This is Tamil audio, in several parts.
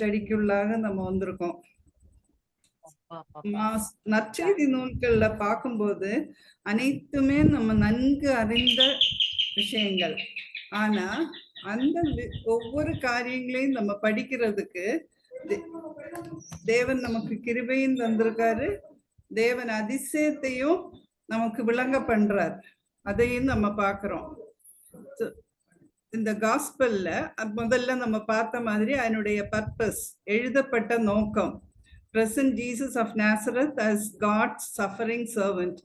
ஸ்டடிக்குள்ளாக நம்ம வந்திருக்கோம். நற்செய்தி நூல்கள்ல பார்க்கும்போது அனைத்துமே நம்ம நன்கு அறிந்த விஷயங்கள். ஆனா அந்த ஒவ்வொரு காரியங்களையும் நம்ம படிக்கிறதுக்கு தேவன் நமக்கு கிருபையும் தந்திருக்காரு. தேவன் அதிசயத்தையும் நமக்கு விளங்க பண்றார். அதையும் நம்ம பார்க்கிறோம். இந்த காஸ்பல்ல முதல்ல நம்ம பார்த்த மாதிரி அதனுடைய பர்பஸ், எழுதப்பட்ட நோக்கம், present Jesus of Nazareth as God's suffering servant.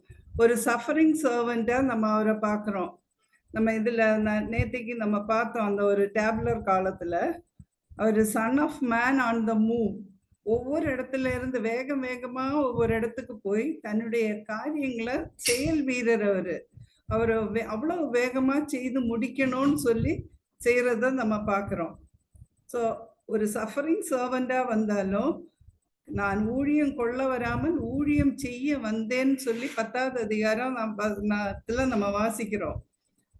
ஒரு சஃபரிங் சர்வெண்டா நம்ம அவரை பார்க்கிறோம். நம்ம இதுல நேத்திக்கு நம்ம பார்த்தோம், அந்த ஒரு டேப்லர் காலத்துல அவர் son of man on the move. ஒவ்வொரு இடத்துல இருந்து வேகமா ஒவ்வொரு இடத்துக்கு போய் தன்னுடைய காரியங்களை செயல் வீரர் அவர் அவ்வளவு வேகமா செய்து முடிக்கணும்னு சொல்லி செய்யறத நம்ம பார்க்கிறோம். ஸோ ஒரு சஃபரிங் சர்வெண்டா வந்தாலும் நான் ஊழியம் கொள்ள வராமல் ஊழியம் செய்ய வந்தேன்னு சொல்லி 10வது அதிகாரம் நம்ம வாசிக்கிறோம்.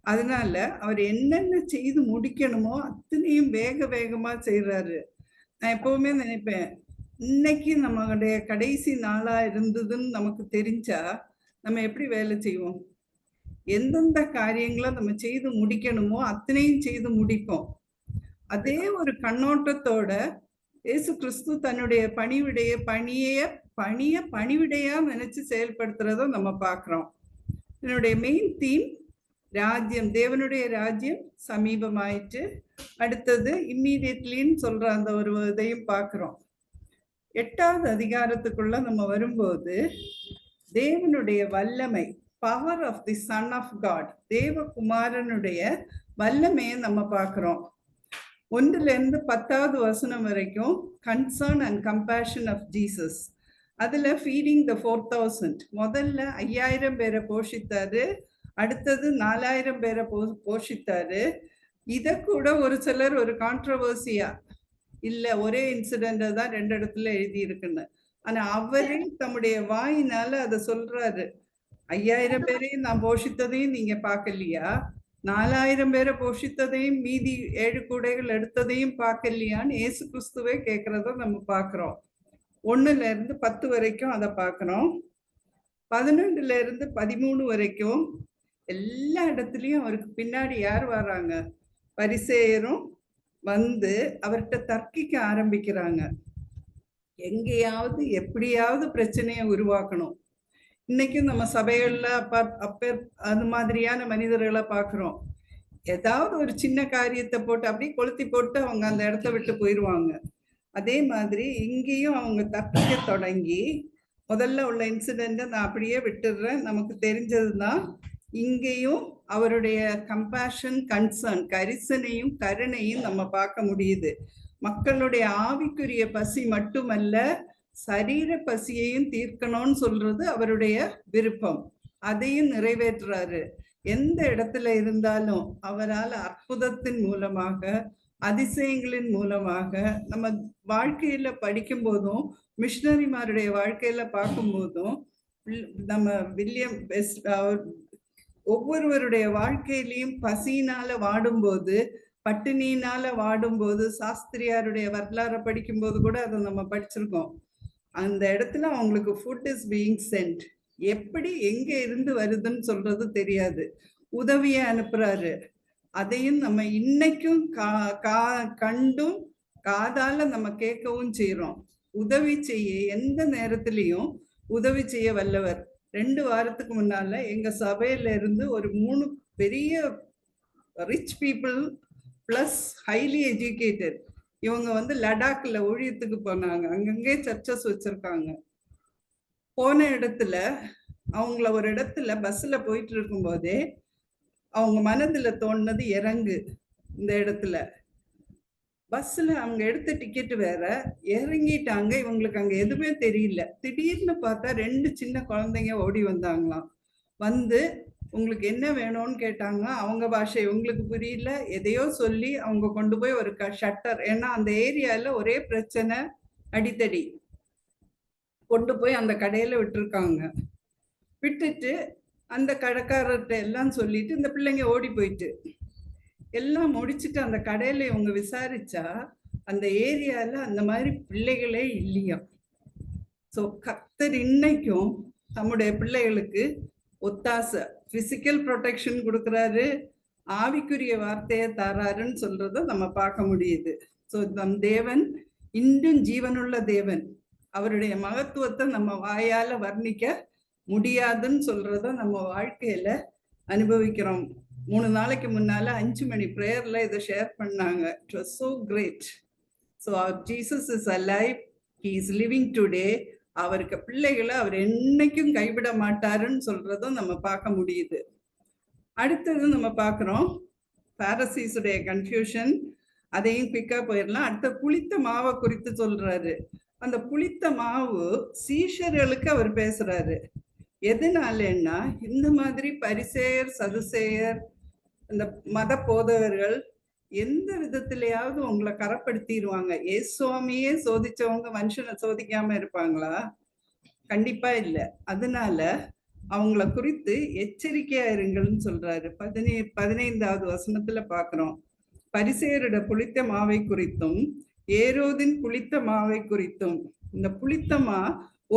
அதனால அவர் என்னென்ன செய்து முடிக்கணுமோ அத்தனையும் வேகமா செய்யறாரு. நான் எப்பவுமே நினைப்பேன், இன்னைக்கு நம்மளுடைய கடைசி நாளா இருந்ததுன்னு நமக்கு தெரிஞ்சா நம்ம எப்படி வேலை செய்வோம்? எந்தெந்த காரியங்களை நம்ம செய்து முடிக்கணுமோ அத்தனையும் செய்து முடிப்போம். அதே ஒரு கண்ணோட்டத்தோட இயேசு கிறிஸ்து தன்னுடைய பணிவிடையா நினைச்சு செயல்படுத்துறத நம்ம பார்க்கிறோம். என்னுடைய மெயின் தீம் ராஜ்யம், தேவனுடைய ராஜ்யம் சமீபமாயிட்டு, அடுத்தது இம்மீடியட்லின்னு சொல்ற அந்த ஒரு இதையும் பார்க்கிறோம். 8வது அதிகாரத்துக்குள்ள நம்ம வரும்போது தேவனுடைய வல்லமை, power of the son of God, தேவகுமாரனுடைய வல்லமையை நம்ம பார்க்கிறோம். 1லிருந்து 10வது வசனம் வரைக்கும் concern and compassion of Jesus. அதுல ஃபீடிங் த 4000, முதல்ல 5000 பேரை போஷித்தாரு, அடுத்தது 4000 பேரை போஷித்தாரு. இத கூட ஒரு சிலர் ஒரு கான்ட்ரவர்சியா, இல்ல ஒரே இன்சிடென்ட் தான் 2 இடத்துல எழுதி இருக்குன்னு, ஆனா அவரே தம்முடைய வாயினால அதை சொல்றாரு. 5000 பேரையும் நான் போஷித்ததையும் நீங்க பார்க்கலையா? 4000 பேரை போஷித்ததையும் மீதி 7 கூடைகள் எடுத்ததையும் பார்க்கலையான்னு இயேசு கிறிஸ்துவே கேட்கறத நம்ம பார்க்கிறோம். 1லிருந்து 10 வரைக்கும் அதை பார்க்கிறோம். 11லிருந்து 13 வரைக்கும் எல்லா இடத்துலயும் அவருக்கு பின்னாடி யார் வர்றாங்க? பரிசேயரும் வந்து அவர்கிட்ட தர்க்கிக்க ஆரம்பிக்கிறாங்க. எங்கேயாவது எப்படியாவது பிரச்சனையை உருவாக்கணும். இன்னைக்கும் நம்ம சபைகள்ல அது மாதிரியான மனிதர்களை பார்க்கிறோம். ஏதாவது ஒரு சின்ன காரியத்தை போட்டு அப்படியே கொளுத்தி போட்டு அவங்க அந்த இடத்த விட்டு போயிடுவாங்க. அதே மாதிரி இங்கேயும் அவங்க தப்பிக்க தொடங்கி, முதல்ல உள்ள இன்சிடென்ட்டை நான் அப்படியே விட்டுடுறேன், நமக்கு தெரிஞ்சதுதான். இங்கேயும் அவருடைய கம்பேஷன், கன்சர்ன், கரிசனையும் கருணையும் நம்ம பார்க்க முடியுது. மக்களுடைய ஆவிக்குரிய பசி மட்டுமல்ல, சரீர பசியையும் தீர்க்கணும்னு சொல்றது அவருடைய விருப்பம். அதையும் நிறைவேற்றுறாரு. எந்த இடத்துல இருந்தாலும் அவரால் அற்புதத்தின் மூலமாக, அதிசயங்களின் மூலமாக, நம்ம வாழ்க்கையில படிக்கும் போதும் மிஷனரிமாருடைய வாழ்க்கையில பார்க்கும் போதும், நம்ம வில்லியம் பெஸ்ட் ஒவ்வொருவருடைய வாழ்க்கையிலையும் பசியினால வாடும்போது, பட்டினியினால வாடும்போது, சாஸ்திரியாருடைய வரலாறை படிக்கும்போது கூட அதை நம்ம படிச்சிருக்கோம். அந்த இடத்துல அவங்களுக்கு ஃபுட் இஸ் பீயிங் சென்ட். எப்படி எங்க இருந்து வருதுன்னு சொல்றது தெரியாது, உதவியை அனுப்புறாரு. அதையும் நம்ம இன்னைக்கும் கண்டும் காதால நம்ம கேட்கவும் செய்யறோம். உதவி செய்ய எந்த நேரத்திலையும் உதவி செய்ய வல்லவர். 2 வாரத்துக்கு முன்னால எங்க சபையில இருந்து ஒரு 3 பெரிய rich people plus highly educated, இவங்க வந்து லடாக்ல ஊழியத்துக்கு போனாங்க. அங்கங்கே சர்ச்சஸ் வச்சிருக்காங்க. போன இடத்துல அவங்கள ஒரு இடத்துல பஸ்ல போயிட்டு இருக்கும் போதே அவங்க மனதுல தோணுனது இறங்கு. இந்த இடத்துல பஸ்ல அவங்க எடுத்த டிக்கெட் வேற, இறங்கிட்டாங்க. இவங்களுக்கு அங்க எதுவுமே தெரியல. திடீர்னு பார்த்தா 2 சின்ன குழந்தைங்க ஓடி வந்தாங்களாம். வந்து உங்களுக்கு என்ன வேணும்னு கேட்டாங்க. அவங்க பாஷை உங்களுக்கு புரியல, எதையோ சொல்லி அவங்க கொண்டு போய் ஒரு ஷட்டர், ஏன்னா அந்த ஏரியால ஒரே பிரச்சனை, அடித்தடி, கொண்டு போய் அந்த கடையில விட்டுருக்காங்க. விட்டுட்டு அந்த கடைக்காரர்கிட்ட எல்லாம் சொல்லிட்டு இந்த பிள்ளைங்க ஓடி போயிட்டு எல்லாம் முடிச்சுட்டு அந்த கடையில இவங்க விசாரிச்சா அந்த ஏரியால அந்த மாதிரி பிள்ளைகளே இல்லையா. ஸோ கர்த்தர் இன்னைக்கும் நம்முடைய பிள்ளைகளுக்கு ஒத்தாசை, பிசிக்கல் ப்ரொடெக்ஷன் கொடுக்குறாரு, ஆவிக்குரிய வார்த்தையை தராருன்னு சொல்றத நம்ம பார்க்க முடியுது. ஸோ நம் தேவன் இன்றும் ஜீவனுள்ள தேவன். அவருடைய மகத்துவத்தை நம்ம வாயால வர்ணிக்க முடியாதுன்னு சொல்றத நம்ம வாழ்க்கையில அனுபவிக்கிறோம். 3 நாளைக்கு முன்னால 5 மணி ப்ரேயர்ல இதை ஷேர் பண்ணாங்க. It was so great. So Jesus is alive, he is living today. அவருக்கு பிள்ளைகளை அவர் என்னைக்கும் கைவிட மாட்டாருன்னு சொல்றதும் நம்ம பார்க்க முடியுது. அடுத்தது நம்ம பார்க்குறோம் பாரசீஸுடைய கன்ஃபியூஷன், அதையும் குயிக்கா போயிடலாம். அடுத்த புளித்த மாவை குறித்து சொல்றாரு. அந்த புளித்த மாவு சீஷர்களுக்கு அவர் பேசுறாரு. எதனாலன்னா, இந்த மாதிரி பரிசேயர் சதுசேயர் இந்த மத போதகர்கள் எந்த விதத்திலேயாவது உங்களை கரப்படுத்திடுவாங்க. இயேசுவாமியே சோதிச்சவங்க மனுஷனை சோதிக்காம இருப்பாங்களா? கண்டிப்பா இல்லை. அதனால அவங்கள குறித்து எச்சரிக்கையா இருங்கள்னு சொல்றாரு. 15வது வசனத்துல பாக்குறோம். பரிசேயருடைய புளித்த மாவை குறித்தும் ஏரோதின் புளித்த மாவை குறித்தும். இந்த புளித்த மா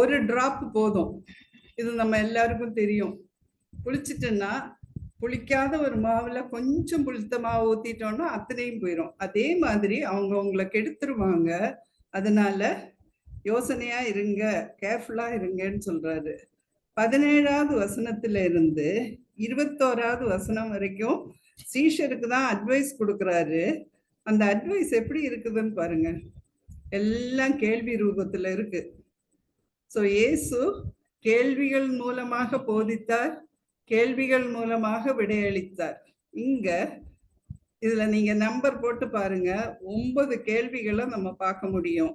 ஒரு டிராப் போதும், இது நம்ம எல்லாருக்கும் தெரியும். புளிச்சிட்டுன்னா புளிக்காத ஒரு மாவுல கொஞ்சம் புளித்த மாவு ஊத்திட்டோம்னா அத்தனையும் போயிடும். அதே மாதிரி அவங்க உங்களை கெடுத்துருவாங்க. அதனால யோசனையா இருங்க, கேர்ஃபுல்லா இருங்கன்னு சொல்றாரு. 17வது வசனத்துல இருந்து 21வது வசனம் வரைக்கும் சீஷருக்கு தான் அட்வைஸ் கொடுக்குறாரு. அந்த அட்வைஸ் எப்படி இருக்குதுன்னு பாருங்க. எல்லாம் கேள்வி ரூபத்துல இருக்கு. ஸோ இயேசு கேள்விகள் மூலமாக போதித்தார், கேள்விகள் மூலமாக விடையளித்தார். இங்க இதுல நீங்க நம்பர் போட்டு பாருங்க, 9 கேள்விகளை நம்ம பார்க்க முடியும்.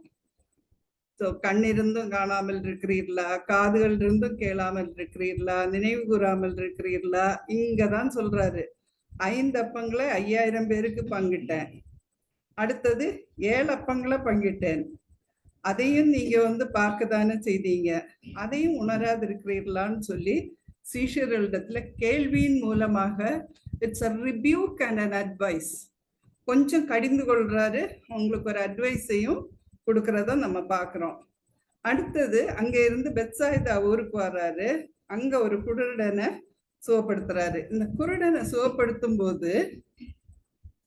ஸோ கண்ணிருந்தும் காணாமல் இருக்கிறீர்களா, காதுகள் இருந்தும் கேளாமல் இருக்கிறீர்களா, நினைவு கூறாமல் இருக்கிறீர்களா, இங்கதான் சொல்றாரு. 5 அப்பங்களை 5000 பேருக்கு பங்கிட்டேன். அடுத்தது 7 அப்பங்களை பங்கிட்டேன். அதையும் நீங்க பார்க்கதானே செய்தீங்க, அதையும் உணராது இருக்கிறீர்களான்னு சொல்லி சீஷர்களிடத்துல கேள்வியின் மூலமாக it's a rebuke and an advice. கொஞ்சம் கடிந்து கொள்றாரு, உங்களுக்கு ஒரு அட்வைஸையும் கொடுக்கறத நம்ம பார்க்குறோம். அடுத்தது அங்க இருந்து பெத்சாய்தா ஊருக்கு வர்றாரு. அங்க ஒரு குருடனை சுகப்படுத்துறாரு. இந்த குருடனை சுகப்படுத்தும் போது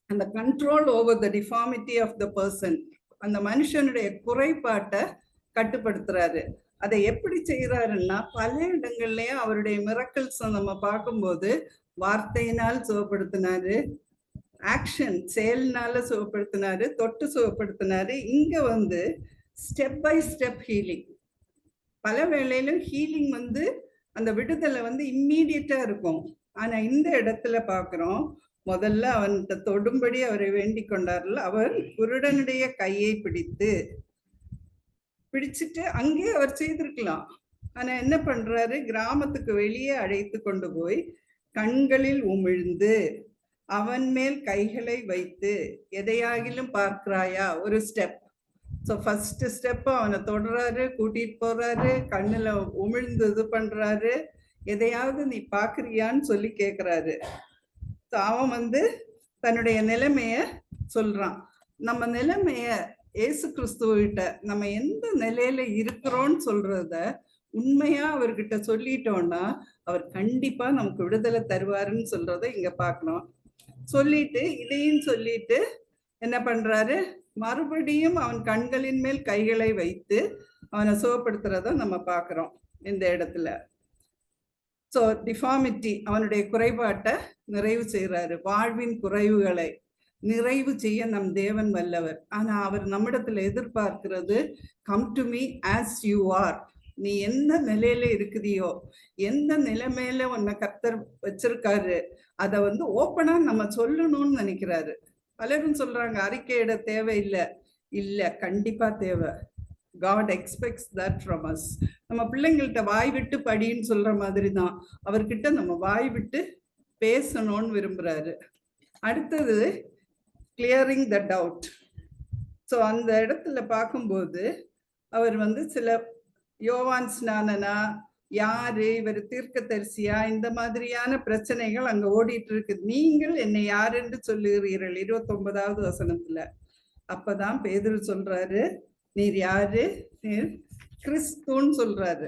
அந்த control over the deformity of the person, அந்த மனுஷனுடைய குறைபாட்டை கட்டுப்படுத்துறாரு. அதை எப்படி செய்யறாருன்னா, பல இடங்கள்லயும் அவருடைய மிரக்கிள்ஸ் நம்ம பார்க்கும்போது வார்த்தையினால் சுகப்படுத்தினாரு, ஆக்ஷன் செயல்னால சுகப்படுத்தினாரு, தொட்டு சுகப்படுத்தினாரு. இங்க ஸ்டெப் பை ஸ்டெப் ஹீலிங். பல வேளையிலும் ஹீலிங் அந்த விடுதலை இம்மீடியட்டா இருக்கும். ஆனா இந்த இடத்துல பாக்குறோம், முதல்ல அவன்கிட்ட தொடும்படி அவரை வேண்டிக் கொண்டார்ல, அவர் குருடனுடைய கையை பிடிச்சிட்டு அங்கே அவர் செய்திருக்கலாம். ஆனா என்ன பண்றாரு, கிராமத்துக்கு வெளியே அழைத்து கொண்டு போய் கண்களில் உமிழ்ந்து அவன் மேல் கைகளை வைத்து எதையாகிலும் பார்க்கிறாயா, ஒரு ஸ்டெப். ஸோ ஃபர்ஸ்ட் ஸ்டெப் அவனை தொடுறாரு, கூட்டிட்டு போறாரு, கண்ணுல உமிழ்ந்து இது பண்றாரு, எதையாவது நீ பாக்குறியான்னு சொல்லி கேட்கிறாரு. ஸோ அவன் தன்னுடைய நிலைமைய சொல்றான். நம்ம நிலைமைய ஏசு கிறிஸ்துவிட்ட நம்ம எந்த நிலையில இருக்கிறோம்னு சொல்றத உண்மையா அவர்கிட்ட சொல்லிட்டோம்னா அவர் கண்டிப்பா நமக்கு விடுதலை தருவாருன்னு சொல்றத இங்க பார்க்கணும். சொல்லிட்டு இதையும் சொல்லிட்டு என்ன பண்றாரு, மறுபடியும் அவன் கண்களின் மேல் கைகளை வைத்து அவனை சுகப்படுத்துறத நம்ம பார்க்கிறோம் இந்த இடத்துல. ஸோ டிஃபார்மிட்டி, அவனுடைய குறைபாட்டை நிறைவு செய்யறாரு. வாழ்வின் குறைவுகளை நிறைவு செய்ய நம் தேவன் வல்லவர். ஆனா அவர் நம்மிடத்துல எதிர்பார்க்கிறது, come to me as you are. நீ எந்த நிலையில இருக்குதியோ, எந்த நிலைமையில உன்னை கர்த்தர் வச்சிருக்காரு, அதை ஓப்பனா நம்ம சொல்லணும்னு நினைக்கிறாரு. பலரும் சொல்றாங்க அறிக்கையிட தேவையில்லை. இல்லை, கண்டிப்பா தேவை. God expects that from us. நம்ம பிள்ளைங்கள்ட்ட வாய் விட்டு படின்னு சொல்ற மாதிரி தான் அவர்கிட்ட நம்ம வாய் விட்டு பேசணும்னு விரும்புறாரு. அடுத்தது கிளியரிங் த டவுட். ஸோ அந்த இடத்துல பார்க்கும்போது அவர் சில யோவான் ஸ்நானனா, யாரு இவர், தீர்க்கதரிசியா, இந்த மாதிரியான பிரச்சனைகள் அங்க ஓடிட்டு இருக்கு. நீங்கள் என்னை யார் என்று சொல்லுகிறீர்கள் 29வது வசனத்துல. அப்பதான் பேதுரு சொல்றாரு, நீர் யாரு? நீர் கிறிஸ்துன்னு சொல்றாரு.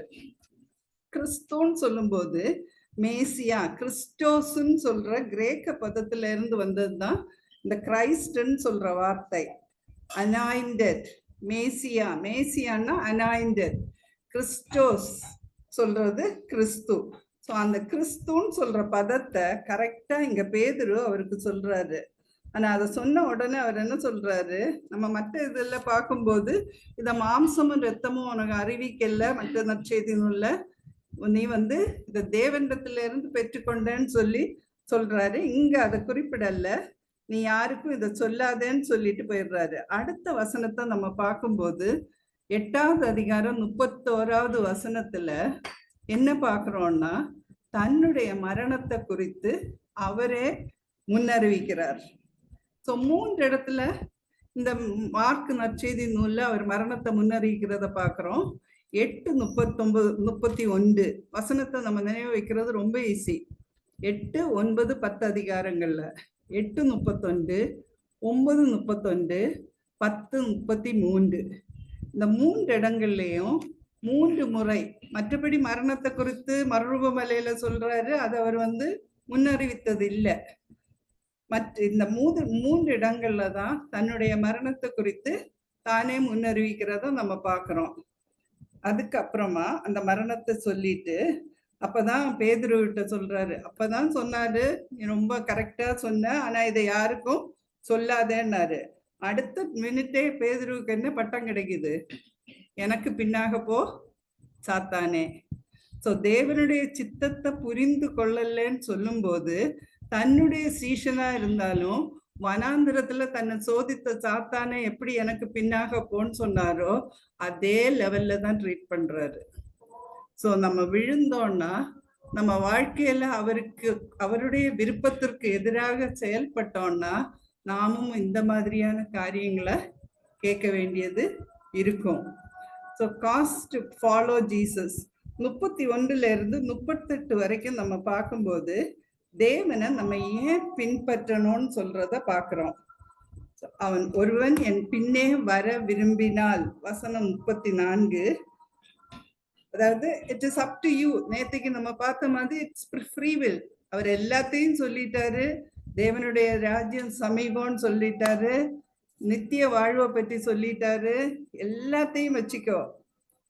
கிறிஸ்துன்னு சொல்லும்போது மேசியா, கிறிஸ்டோஸ்ன்னு சொல்ற கிரேக்க பதத்துல இருந்து வந்ததுதான் இந்த கிரைஸ்ட்ன்னு சொல்ற வார்த்தை. அனாயிண்டட், மேசியா, மேசியான்னா அனாயிண்டட், கிறிஸ்டோஸ் சொல்றது கிறிஸ்து. ஸோ அந்த கிறிஸ்துன்னு சொல்ற பதத்தை கரெக்டா இங்க பேதுரு அவருக்கு சொல்றாரு. ஆனா அதை சொன்ன உடனே அவர் என்ன சொல்றாரு, நம்ம மற்ற இதுல பார்க்கும்போது இத மாம்சமும் ரத்தமும் உனக்கு அறிவிக்கல, மற்ற நற்செய்தி நூல்ல நீ இத தேவனிடத்துல இருந்து பெற்றுக்கொண்டேன்னு சொல்லி சொல்றாரு. இங்க அதை குறிப்பிடல, நீ யாருக்கும் இதை சொல்லாதேன்னு சொல்லிட்டு போயிடுறாரு. அடுத்த வசனத்தை நம்ம பார்க்கும்போது 8வது அதிகாரம் 31வது வசனத்துல என்ன பார்க்கிறோம்னா, தன்னுடைய மரணத்தை குறித்து அவரே முன்னறிவிக்கிறார். ஸோ 3 இடத்துல இந்த மார்க் நற்செய்தி நூல்ல அவர் மரணத்தை முன்னறிவிக்கிறத பார்க்கிறோம். 8:39-31 வசனத்தை நம்ம நினைவு வைக்கிறது ரொம்ப ஈஸி. 8, 9, 10 அதிகாரங்கள்ல 8:31, 9:31, 10:33 இந்த 3 இடங்கள்லயும் 3 முறை மற்றபடி மரணத்தை குறித்து மறுரூப மலையில சொல்றாரு, அது அவர் முன்னறிவித்தது இல்லை. மற்ற இந்த 3 இடங்கள்ல தான் தன்னுடைய மரணத்தை குறித்து தானே முன்னறிவிக்கிறத நம்ம பார்க்கிறோம். அதுக்கப்புறமா அந்த மரணத்தை சொல்லிட்டு அப்பதான் பேதுரு கிட்ட சொல்றாரு, அப்பதான் சொன்னாரு, நீ ரொம்ப கரெக்டா சொன்ன, ஆனா இதை யாருக்கும் சொல்லாதேன்னாரு. அடுத்த மினிட்டே பேதுருவுக்கு என்ன பட்டம் கிடைக்குது, எனக்கு பின்னாக போ சாத்தானே. ஸோ தேவனுடைய சித்தத்தை புரிந்து கொள்ளலன்னு சொல்லும்போது தன்னுடைய சீஷனா இருந்தாலும் வனாந்திரத்துல தன்னை சோதித்த சாத்தானே எப்படி எனக்கு பின்னாக போன்னு சொன்னாரோ அதே லெவல்ல தான் ட்ரீட் பண்றாரு. ஸோ நம்ம விழுந்தோம்னா நம்ம வாழ்க்கையில அவருடைய விருப்பத்திற்கு எதிராக செயல்பட்டோம்னா நாமும் இந்த மாதிரியான காரியங்களை கேட்க வேண்டியது இருக்கும். ஸோ காஸ்ட் ஃபாலோ ஜீசஸ் 31 இருந்து 38 வரைக்கும் நம்ம பார்க்கும்போது தேவனை நம்ம ஏன் பின்பற்றணும்னு சொல்றத பார்க்கிறோம். அவன் ஒருவன் என் பின்னே வர விரும்பினால், வசனம் 34, அதாவது it is up to you. நேற்றுக்கு நம்ம பார்த்த மாதிரி இட்ஸ் ஃப்ரீ வில். அவர் எல்லாத்தையும் சொல்லிட்டாரு, தேவனுடைய ராஜ்யம் சமீபம்னு சொல்லிட்டாரு, நித்திய வாழ்வை பற்றி சொல்லிட்டாரு, எல்லாத்தையும் வச்சுக்கோ.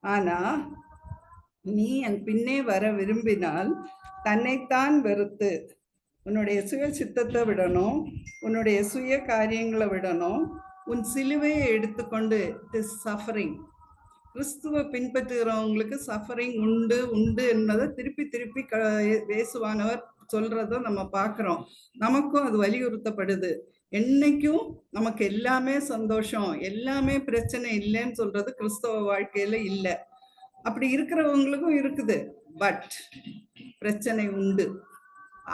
ஆனா நீ என் பின்னே வர விரும்பினால் தன்னைத்தான் வெறுத்து உன்னுடைய சுய சித்தத்தை விடணும், உன்னுடைய சுய காரியங்களை விடணும், உன் சிலுவையை எடுத்துக்கொண்டு இட் இஸ் சஃபரிங். கிறிஸ்துவை பின்பற்றுகிறவங்களுக்கு சஃபரிங் உண்டு உண்டு என்பதை திருப்பி திருப்பி இயேசுவானவர் சொல்றத நம்ம பார்க்கிறோம். நமக்கும் அது வலியுறுத்தப்படுது. என்னைக்கும் நமக்கு எல்லாமே சந்தோஷம், எல்லாமே பிரச்சனை இல்லைன்னு சொல்றது கிறிஸ்தவ வாழ்க்கையில இல்லை. அப்படி இருக்கிறவங்களுக்கும் இருக்குது, பட் பிரச்சனை உண்டு.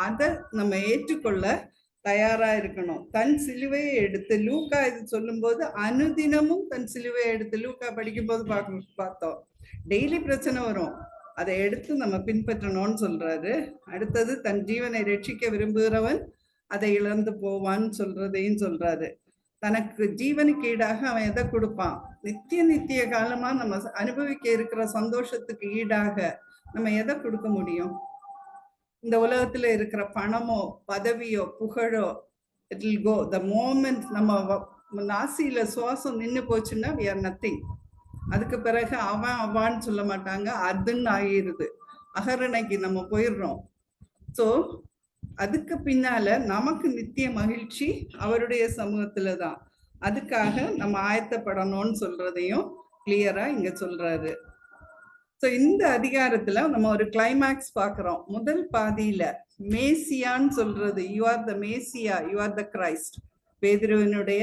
அதை நம்ம ஏற்றுக்கொள்ள தயாரா இருக்கணும். தன் சிலுவையை எடுத்து, லூக்கா இது சொல்லும் போது அனுதினமும் தன் சிலுவையை எடுத்து, லூக்கா படிக்கும் போது பார்த்தோம், டெய்லி பிரச்சனை வரும், அதை எடுத்து நம்ம பின்பற்றணும்னு சொல்றாரு. அடுத்தது தன் ஜீவனை ரட்சிக்க விரும்புகிறவன் அதை இழந்து போவான்னு சொல்றதையும் சொல்றாரு. தனக்கு ஜீவனுக்கு ஈடாக அவன் எதை கொடுப்பான், நித்திய காலமா நம்ம அனுபவிக்க இருக்கிற சந்தோஷத்துக்கு ஈடாக நம்ம எதை கொடுக்க முடியும்? இந்த உலகத்துல இருக்கிற பணமோ பதவியோ புகழோ, it will go. The moment நம்ம நாசியில சுவாசம் நின்று போச்சுன்னா we are nothing. அதுக்கு பிறகு அவான்னு சொல்ல மாட்டாங்க, அதுன்னு ஆகிருது, அகரணைக்கு நம்ம போயிடுறோம். ஸோ அதுக்கு பின்னால நமக்கு நித்திய மகிழ்ச்சி அவருடைய சமூகத்துல தான். அதுக்காக நம்ம ஆயத்தப்படணும்னு சொல்றதையும் கிளியரா இங்க சொல்றாரு. ஸோ இந்த அதிகாரத்துல நம்ம ஒரு கிளைமேக்ஸ் பார்க்கிறோம். முதல் பாதியில மேசியான்னு சொல்றது, you are the Messiah, you are the Christ, பேதுருவினுடைய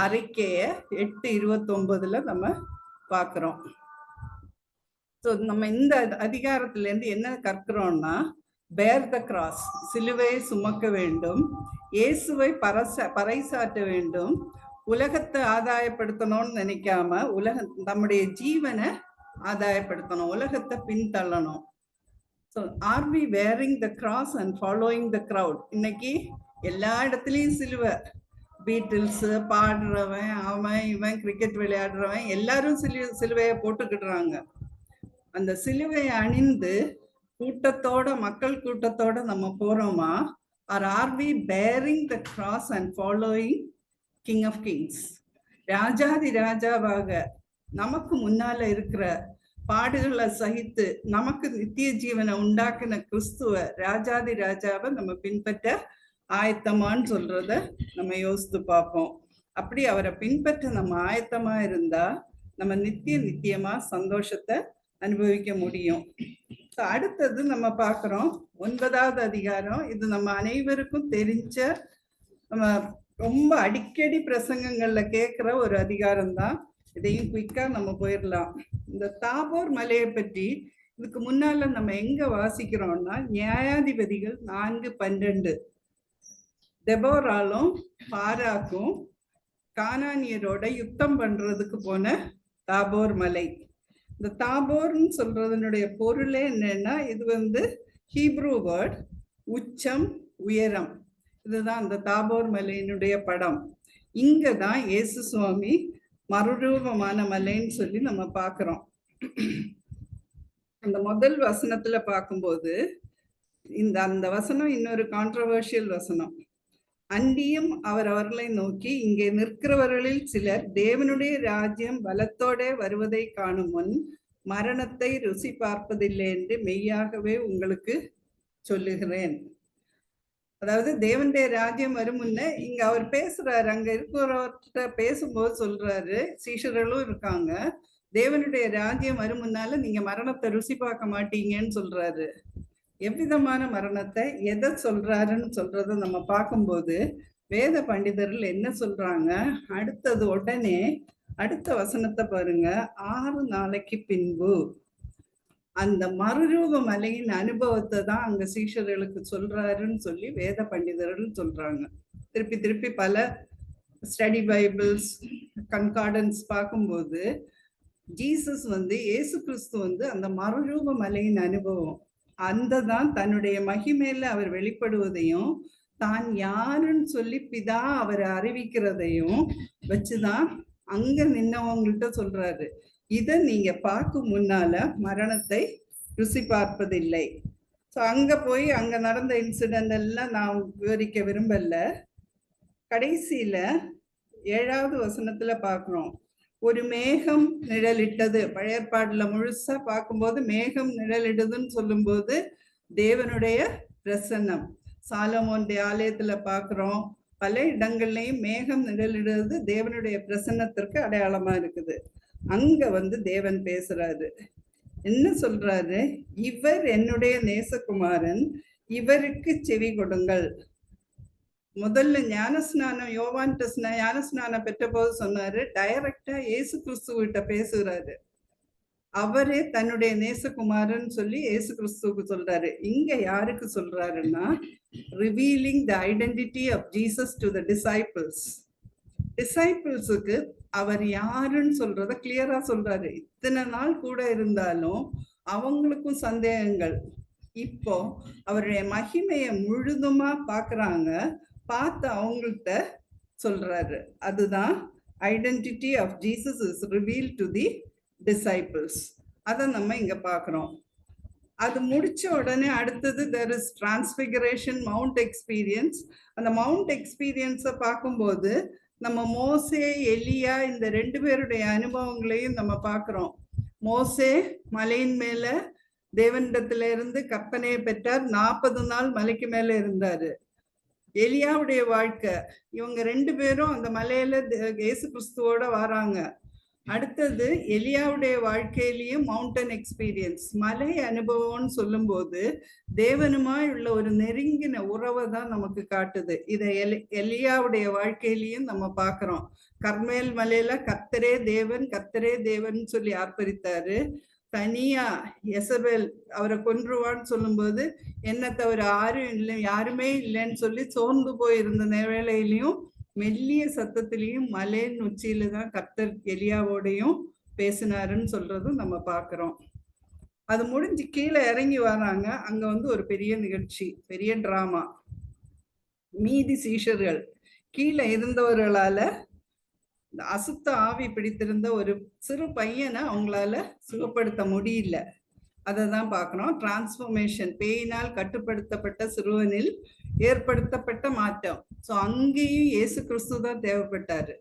அறிக்கைய 8:29 நம்ம பார்க்கிறோம். ஸோ நம்ம இந்த அதிகாரத்துல இருந்து என்ன கற்கிறோம்னா, பேர் த கிராஸ், சிலுவையை சுமக்க வேண்டும், இயேசுவை பறைசாற்ற வேண்டும், உலகத்தை ஆதாயப்படுத்தணும்னு நினைக்காம நம்முடைய ஜீவனை ஆதாயப்படுத்தணும், உலகத்தை பின்தள்ளணும். So are we bearing the cross and following the crowd? இன்னைக்கு எல்லா இடத்துலையும் சிலுவை, பீட்டில்ஸ் பாடுறவன், அவன் இவன் கிரிக்கெட் விளையாடுறவன் எல்லாரும் சிலுவையை போட்டுக்கிடுறாங்க. அந்த சிலுவையை அணிந்து கூட்டத்தோட, மக்கள் கூட்டத்தோட நம்ம போறோமா, are are we bearing the cross and following king of kings? ராஜாதி ராஜாவாக நமக்கு முன்னால இருக்கிற பாடுகளை சகித்து நமக்கு நித்திய ஜீவனை உண்டாக்குன கிறிஸ்துவ ராஜாதி ராஜாவை நம்ம பின்பற்ற ஆயத்தமான்னு சொல்றத நம்ம யோசித்து பார்ப்போம். அப்படி அவரை பின்பற்ற நம்ம ஆயத்தமா இருந்தா நம்ம நித்தியமா சந்தோஷத்தை அனுபவிக்க முடியும். அடுத்தது நம்ம பார்க்கிறோம் 9வது அதிகாரம். இது நம்ம அனைவருக்கும் தெரிஞ்ச, நம்ம ரொம்ப அடிக்கடி பிரசங்கங்கள்ல கேட்கிற ஒரு அதிகாரம் தான். இதையும் குயிக்கா நம்ம போயிடலாம். இந்த தாபோர் மலையை பற்றி இதுக்கு முன்னால நம்ம எங்க வாசிக்கிறோம்னா, நியாயாதிபதிகள் 4:12 தெபோராலும் பாராக்கும் கானானியரோட யுத்தம் பண்றதுக்கு போன தாபோர் மலை. இந்த தாபோர்னு சொல்றதனுடைய பொருளே என்னன்னா, இது ஹீப்ரூ வேர்ட் உச்சம், உயரம். இதுதான் அந்த தாபோர் மலையினுடைய படம். இங்கதான் இயேசு சுவாமி மறுரூபமான மலைன்னு சொல்லி நம்ம பார்க்கிறோம். அந்த முதல் வசனத்துல பார்க்கும்போது அந்த வசனம் இன்னொரு கான்ட்ரவர்ஷியல் வசனம். அன்றியும் அவர் அவர்களை நோக்கி, இங்கே நிற்கிறவர்களில் சிலர் தேவனுடைய ராஜ்யம் பலத்தோட வருவதை காணும் முன் மரணத்தை ருசி பார்ப்பதில்லை என்று மெய்யாகவே உங்களுக்கு சொல்லுகிறேன். அதாவது தேவனுடைய ராஜ்யம் வரும் முன்ன இங்க அவர் பேசுறாரு. அங்க இருக்கிறவர்கிட்ட பேசும்போது சொல்றாரு, சீஷர்களும் இருக்காங்க, தேவனுடைய ராஜ்யம் வரும் முன்னால நீங்க மரணத்தை ருசி பார்க்க மாட்டீங்கன்னு சொல்றாரு. எவ்விதமான மரணத்தை, எதை சொல்றாருன்னு சொல்றத நம்ம பார்க்கும்போது வேத பண்டிதர்கள் என்ன சொல்றாங்க, அடுத்தது உடனே அடுத்த வசனத்தை பாருங்க. 6 நாளைக்கு பின்பு அந்த மறுரூப மலையின் அனுபவத்தை தான் அங்க சீஷர்களுக்கு சொல்றாருன்னு சொல்லி வேத பண்டிதர்கள் சொல்றாங்க. திருப்பி திருப்பி பல ஸ்டடி பைபிள்ஸ், கன்கார்டன்ஸ் பார்க்கும்போது ஜீசஸ் இயேசு கிறிஸ்து அந்த மறுரூப மலையின் அனுபவம், அந்த தான் தன்னுடைய மகிமையில அவர் வெளிப்படுவதையும் தான் யாருன்னு சொல்லி பிதா அவரை அறிவிக்கிறதையும் வச்சுதான் அங்க நின்னவங்கள்ட்ட சொல்றாரு, இதை நீங்க பார்க்கும் முன்னால மரணத்தை ருசி பார்ப்பதில்லை. ஸோ அங்க போய் அங்க நடந்த இன்சிடென்ட் எல்லாம் நான் விவரிக்க விரும்பல. கடைசியில 7வது வசனத்துல பார்க்கிறோம், ஒரு மேகம் நிழலிட்டது. பழைய ஏற்பாடுல முழுசா பார்க்கும்போது மேகம் நிழலிடுதுன்னு சொல்லும்போது தேவனுடைய பிரசன்னம். சாலமோனுடைய ஆலயத்துல பார்க்கிறோம், பல இடங்கள்லையும் மேகம் நிழலிடுறது தேவனுடைய பிரசன்னத்திற்கு அடையாளமா இருக்குது. அங்க தேவன் பேசுறாரு. என்ன சொல்றாரு, இவர் என்னுடைய நேசகுமாரன், இவருக்கு செவி கொடுங்கள். முதல்ல ஞானஸ்நானம், யோவான்ட்ட ஞானஸ்நானம் பெற்ற போது சொன்னாரு, டைரக்டா இயேசு கிறிஸ்துவிட்ட பேசுறாரு. அவரே தன்னுடைய நேசகுமாரன் சொல்லி இயேசு கிறிஸ்துவுக்கு சொல்றாரு. இங்க யாருக்கு சொல்றாருன்னா, revealing the identity of Jesus to the disciples. டிசைபிள்ஸுக்கு அவர் யாருன்னு சொல்றத கிளியரா சொல்றாரு. இத்தனை நாள் கூட இருந்தாலும் அவங்களுக்கும் சந்தேகங்கள். இப்போ அவருடைய மகிமையை முழுதுமா பாக்குறாங்க. பார்த்து அவங்கள்ட்ட சொல்றாரு. அதுதான் identity of Jesus is reveal to the disciples. அதை நம்ம இங்க பார்க்கிறோம். அது முடிச்ச உடனே அடுத்தது there is transfiguration, mount experience. அந்த மவுண்ட் எக்ஸ்பீரியன்ஸை பார்க்கும்போது நம்ம மோசே, எலியா இந்த 2 பேருடைய அனுபவங்களையும் நம்ம பார்க்கிறோம். மோசே மலையின் மேல தேவனிடத்துல இருந்து கற்பனையை பெற்றார். 40 நாள் மலைக்கு மேல இருந்தாரு. எலியாவுடைய வாழ்க்கை, இவங்க 2 பேரும் அந்த மலையில இயேசு கிறிஸ்துவோட வராங்க. அடுத்தது எலியாவுடைய வாழ்க்கையிலையும் மவுண்டன் எக்ஸ்பீரியன்ஸ், மலை அனுபவம்னு சொல்லும் போது தேவனுமாய் உள்ள ஒரு நெருங்கின உறவை தான் நமக்கு காட்டுது. இதை எலியாவுடைய வாழ்க்கையிலையும் நம்ம பார்க்கிறோம். கர்மேல் மலையில கர்த்தரே தேவன், கர்த்தரே தேவன் சொல்லி ஆர்ப்பரித்தாரு. தனியா எசபேல் அவரை கொன்றுவான்னு சொல்லும்போது என்ன தவிர யாருமே இல்லைன்னு சொல்லி சோர்ந்து போயிருந்த வேளையிலையும் மெல்லிய சத்தத்திலையும் மலையின் உச்சியில தான் கர்த்தர் எலியாவோடையும் பேசினாருன்னு சொல்றதும் நம்ம பார்க்கிறோம். அது முடிஞ்சு கீழே இறங்கி வராங்க. அங்க ஒரு பெரிய நிகழ்ச்சி, பெரிய டிராமா. மீதி சீஷர்கள் கீழே இருந்தவர்களால அசுத்த ஆவி பிடித்திருந்த ஒரு சிறு பையனை அவங்களால சுகப்படுத்த முடியல. அதை தான் பார்க்கணும். டிரான்ஸ்ஃபர்மேஷன், பேயினால் கட்டுப்படுத்தப்பட்ட சிறுவனில் ஏற்படுத்தப்பட்ட மாற்றம். ஸோ அங்கேயும் இயேசு கிறிஸ்து தான் தேவைப்பட்டாரு.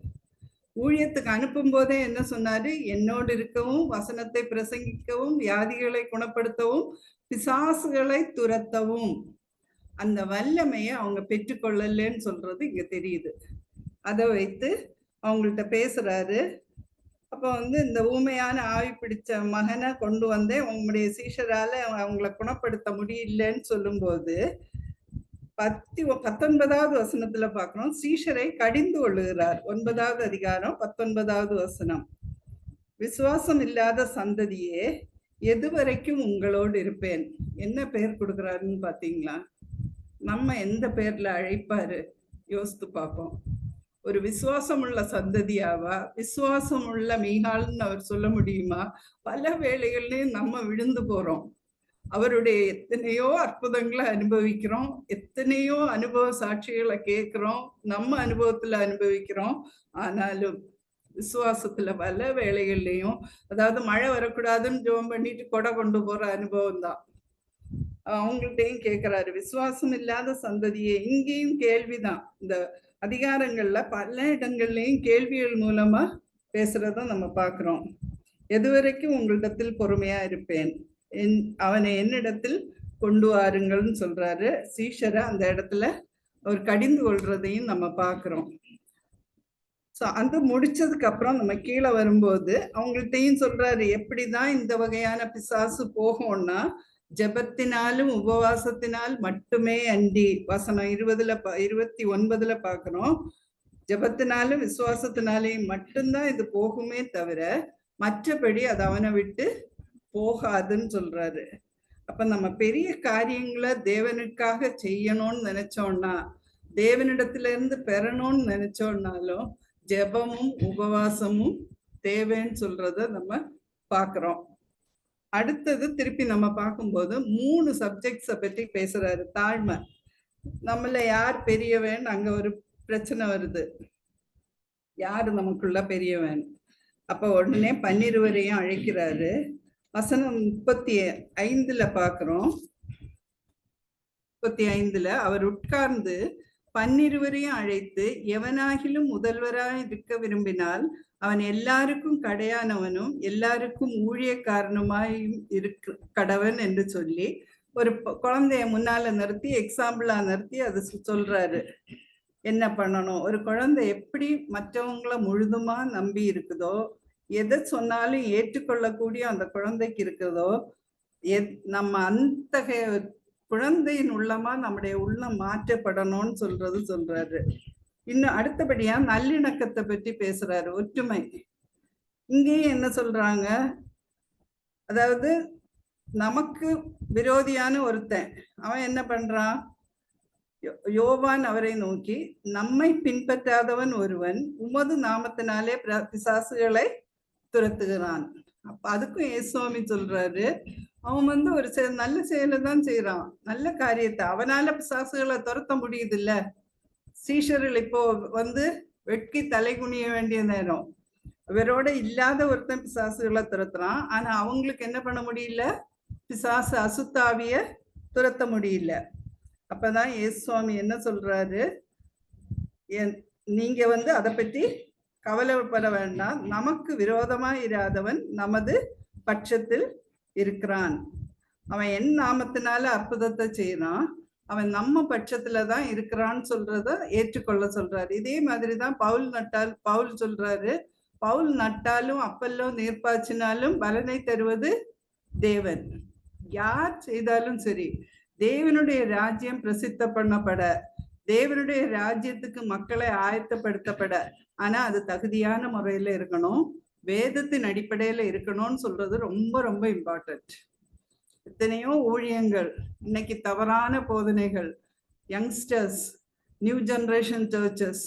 ஊழியத்துக்கு அனுப்பும் போதே என்ன சொன்னாரு? என்னோடு இருக்கவும், வசனத்தை பிரசங்கிக்கவும், வியாதிகளை குணப்படுத்தவும், பிசாசுகளை துரத்தவும். அந்த வல்லமையை அவங்க பெற்றுக்கொள்ளலன்னு சொல்றது இங்க தெரியுது. அதை வைத்து அவங்கள்ட்ட பேசுறாரு. அப்போ இந்த ஊமையான ஆவி பிடிச்ச மகனை கொண்டு வந்தேன், உங்களுடைய சீஷரால அவங்கள குணப்படுத்த முடியலன்னு சொல்லும்போது 19வது வசனத்துல பார்க்கணும். சீஷரை கடிந்து கொள்ளுகிறார். 9வது அதிகாரம் 19வது வசனம். விசுவாசம் இல்லாத சந்ததியே, எதுவரைக்கும் உங்களோடு இருப்பேன். என்ன பெயர் கொடுக்குறாருன்னு பாத்தீங்களா? நம்ம எந்த பெயர்ல அழைப்பாரு யோசித்து பார்ப்போம். ஒரு விசுவாசம் உள்ள சந்ததியாவா, விசுவாசம் உள்ள மீகால்னு அவர் சொல்ல முடியுமா? பல வேளைகள்லயும் நம்ம விழுந்து போறோம். அவருடைய எத்தனையோ அற்புதங்களை அனுபவிக்கிறோம், எத்தனையோ அனுபவ சாட்சிகளை கேட்கிறோம், நம்ம அனுபவத்துல அனுபவிக்கிறோம். ஆனாலும் விசுவாசத்துல பல வேளைகள்லையும், அதாவது மழை வரக்கூடாதுன்னு ஜெபம் பண்ணிட்டு கொடை கொண்டு போற அனுபவம் தான். அவங்கள்ட்டையும் கேட்கிறாரு, விசுவாசம் இல்லாத சந்ததியே. இங்கேயும் கேள்விதான். இந்த அதிகாரங்கள்ல பல இடங்கள்லயும் கேள்விகள் மூலமா பேசுறத நம்ம பார்க்கிறோம். எதுவரைக்கும் உங்களிடத்தில் பொறுமையா இருப்பேன், அவனை என்னிடத்தில் கொண்டு வாருங்கள்னு சொல்றாரு. சீஷரை அந்த இடத்துல அவர் கடிந்து கொள்றதையும் நம்ம பார்க்கிறோம். ஸோ அந்த முடிச்சதுக்கு அப்புறம் நம்ம கீழே வரும்போது அவங்கள்ட்டையும் சொல்றாரு, எப்படிதான் இந்த வகையான பிசாசு போகும்னா ஜெபத்தினாலும் உபவாசத்தினால் மட்டுமே அன்றி. வசனம் 29ல பார்க்கிறோம். ஜெபத்தினாலும் விசுவாசத்தினாலையும் மட்டும்தான் இது போகுமே தவிர மற்றபடி அது அவனை விட்டு போகாதுன்னு சொல்றாரு. அப்ப நம்ம பெரிய காரியங்களை தேவனுக்காக செய்யணும்னு நினைச்சோம்னா, தேவனிடத்துல இருந்து பெறணும்னு நினைச்சோம்னாலும் ஜெபமும் உபவாசமும் தேவைன்னு சொல்றத நம்ம பார்க்கிறோம். அடுத்தது திருப்பி நம்ம பார்க்கும்போது 3 சப்ஜெக்ட்ஸை பற்றி பேசுறாரு. தாழ்மை, நம்மள யார் பெரியவன், அங்க ஒரு பிரச்சனை வருது, யாரு நமக்குள்ள பெரியவன். அப்ப உடனே 12 அழைக்கிறாரு. வசனம் 35ல பார்க்கிறோம். 35ல அவர் உட்கார்ந்து 12 அழைத்து, எவனாகிலும் முதல்வராய் இருக்க விரும்பினால் அவன் எல்லாருக்கும் கடையானவனும் எல்லாருக்கும் ஊழியக்காரனுமாயும் இருக்க கடவன் என்று சொல்லி ஒரு குழந்தைய முன்னால நிறுத்தி எக்ஸாம்பிளா நிறுத்தி அது சொல்றாரு. என்ன பண்ணணும், ஒரு குழந்தை எப்படி மற்றவங்கள முழுதுமா நம்பி இருக்குதோ, எதை சொன்னாலும் ஏற்றுக்கொள்ளக்கூடிய அந்த குழந்தைக்கு இருக்குதோ, நம்ம அந்த குழந்தையின் உள்ளமா நம்முடைய உள்ளம் மாற்றப்படணும்னு சொல்றாரு. இன்னும் அடுத்தபடியா நல்லிணக்கத்தை பற்றி பேசுறாரு, ஒற்றுமை. இங்கேயும் என்ன சொல்றாங்க, அதாவது நமக்கு விரோதியான ஒருத்தன் அவன் என்ன பண்றான், யோவான் அவரை நோக்கி, நம்மை பின்பற்றாதவன் ஒருவன் உமது நாமத்தினாலே பிசாசுகளை துரத்துகிறான். அப்ப அதுக்கும் இயேசுவாமி சொல்றாரு, அவன் ஒரு நல்ல செயலை தான் செய்யறான், நல்ல காரியத்தை. அவனால பிசாசுகளை துரத்த முடியுது இல்ல. சீஷர்கள் இப்போ வெட்கி தலை குனிய வேண்டிய நேரம். இவரோட இல்லாத ஒருத்தன் பிசாசுகளை துரத்துறான். ஆனா அவங்களுக்கு என்ன பண்ண முடியல, பிசாசு அசுத்தாவிய துரத்த முடியல. அப்பதான் இயேசுவாமி என்ன சொல்றாரு, நீங்க அதை பற்றி கவலைப்பட வேண்டாம், நமக்கு விரோதமா இராதவன் நமது பட்சத்தில் இருக்கிறான். அவன் என் நாமத்தினால அற்புதத்தை செய்யறான், அவன் நம்ம பட்சத்துலதான் இருக்கிறான்னு சொல்றத ஏற்றுக்கொள்ள சொல்றாரு. இதே மாதிரிதான் பவுல் சொல்றாரு, பவுல் நட்டாலும் அப்பல்லோ நீர்ப்பாய்ச்சினாலும் பலனை தருவது தேவன். யார் செய்தாலும் சரி, தேவனுடைய ராஜ்யம் பிரசித்த பண்ணப்பட, தேவனுடைய ராஜ்யத்துக்கு மக்களை ஆயத்தப்படுத்தப்பட, ஆனா அது தகுதியான முறையில இருக்கணும், வேதத்தின் அடிப்படையில இருக்கணும்னு சொல்றது ரொம்ப ரொம்ப இம்பார்ட்டன்ட். எத்தனையோ ஊழியங்கள் இன்னைக்கு தவறான போதனைகள், யங்ஸ்டர்ஸ், நியூ ஜெனரேஷன் சர்ச்சஸ்,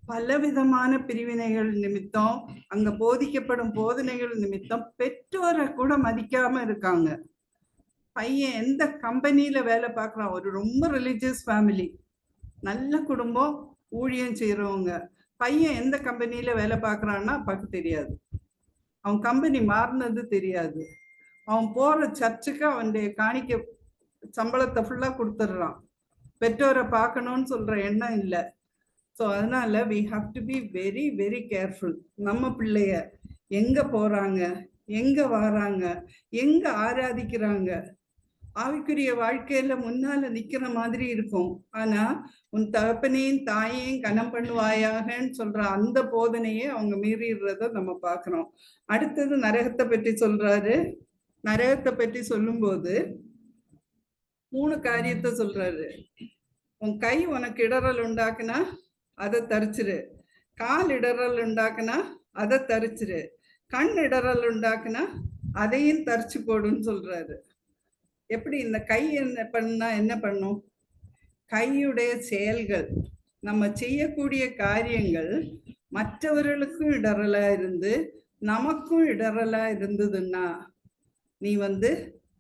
பலவிதமான பிரிவினைகள் நிமித்தம், அங்க போதிக்கப்படும் போதனைகள் நிமித்தம் பெற்றோரை கூட மதிக்காம இருக்காங்க. பையன் எந்த கம்பெனியில வேலை பார்க்கறான், ஒரு ரொம்ப ரிலீஜியஸ் ஃபேமிலி, நல்ல குடும்பம், ஊழியம் செய்யறவங்க. பையன் எந்த கம்பெனியில வேலை பார்க்கறான்னா அப்பாக்கு தெரியாது. அவன் கம்பெனி மாறினது தெரியாது. அவன் போற சர்ச்சுக்கு அவனுடைய காணிக்க சம்பளத்தை ஃபுல்லா கொடுத்துடுறான். பெற்றோரை பார்க்கணும்னு சொல்ற எண்ணம் இல்லை. ஸோ அதனால we have to be very very careful. நம்ம பிள்ளைய எங்க போறாங்க, எங்க வராங்க, எங்க ஆராதிக்கிறாங்க. ஆவிக்குரிய வாழ்க்கையில முன்னால நிக்கிற மாதிரி இருக்கும். ஆனா உன் தகப்பனையும் தாயையும் கனம் பண்ணுவாயாகன்னு சொல்ற அந்த போதனையே அவங்க மீறிடுறத நம்ம பார்க்கிறோம். அடுத்தது நரகத்தை பற்றி சொல்றாரு. நரகத்தை பற்றி சொல்லும்போது 3 காரியத்தை சொல்றாரு. உன் கை உனக்கு இடறல் உண்டாக்குனா அதை தரிச்சிரு, கால் இடறல் உண்டாக்குனா அதை தரிச்சிரு, கண் இடறல் உண்டாக்குனா அதையும் தரிச்சு போடுன்னு சொல்றாரு. எப்படி இந்த கை என்ன பண்ணா என்ன பண்ணும்? கையுடைய செயல்கள், நம்ம செய்யக்கூடிய காரியங்கள் மற்றவர்களுக்கும் இடறலா இருந்து நமக்கும் இடறலா இருந்ததுன்னா நீ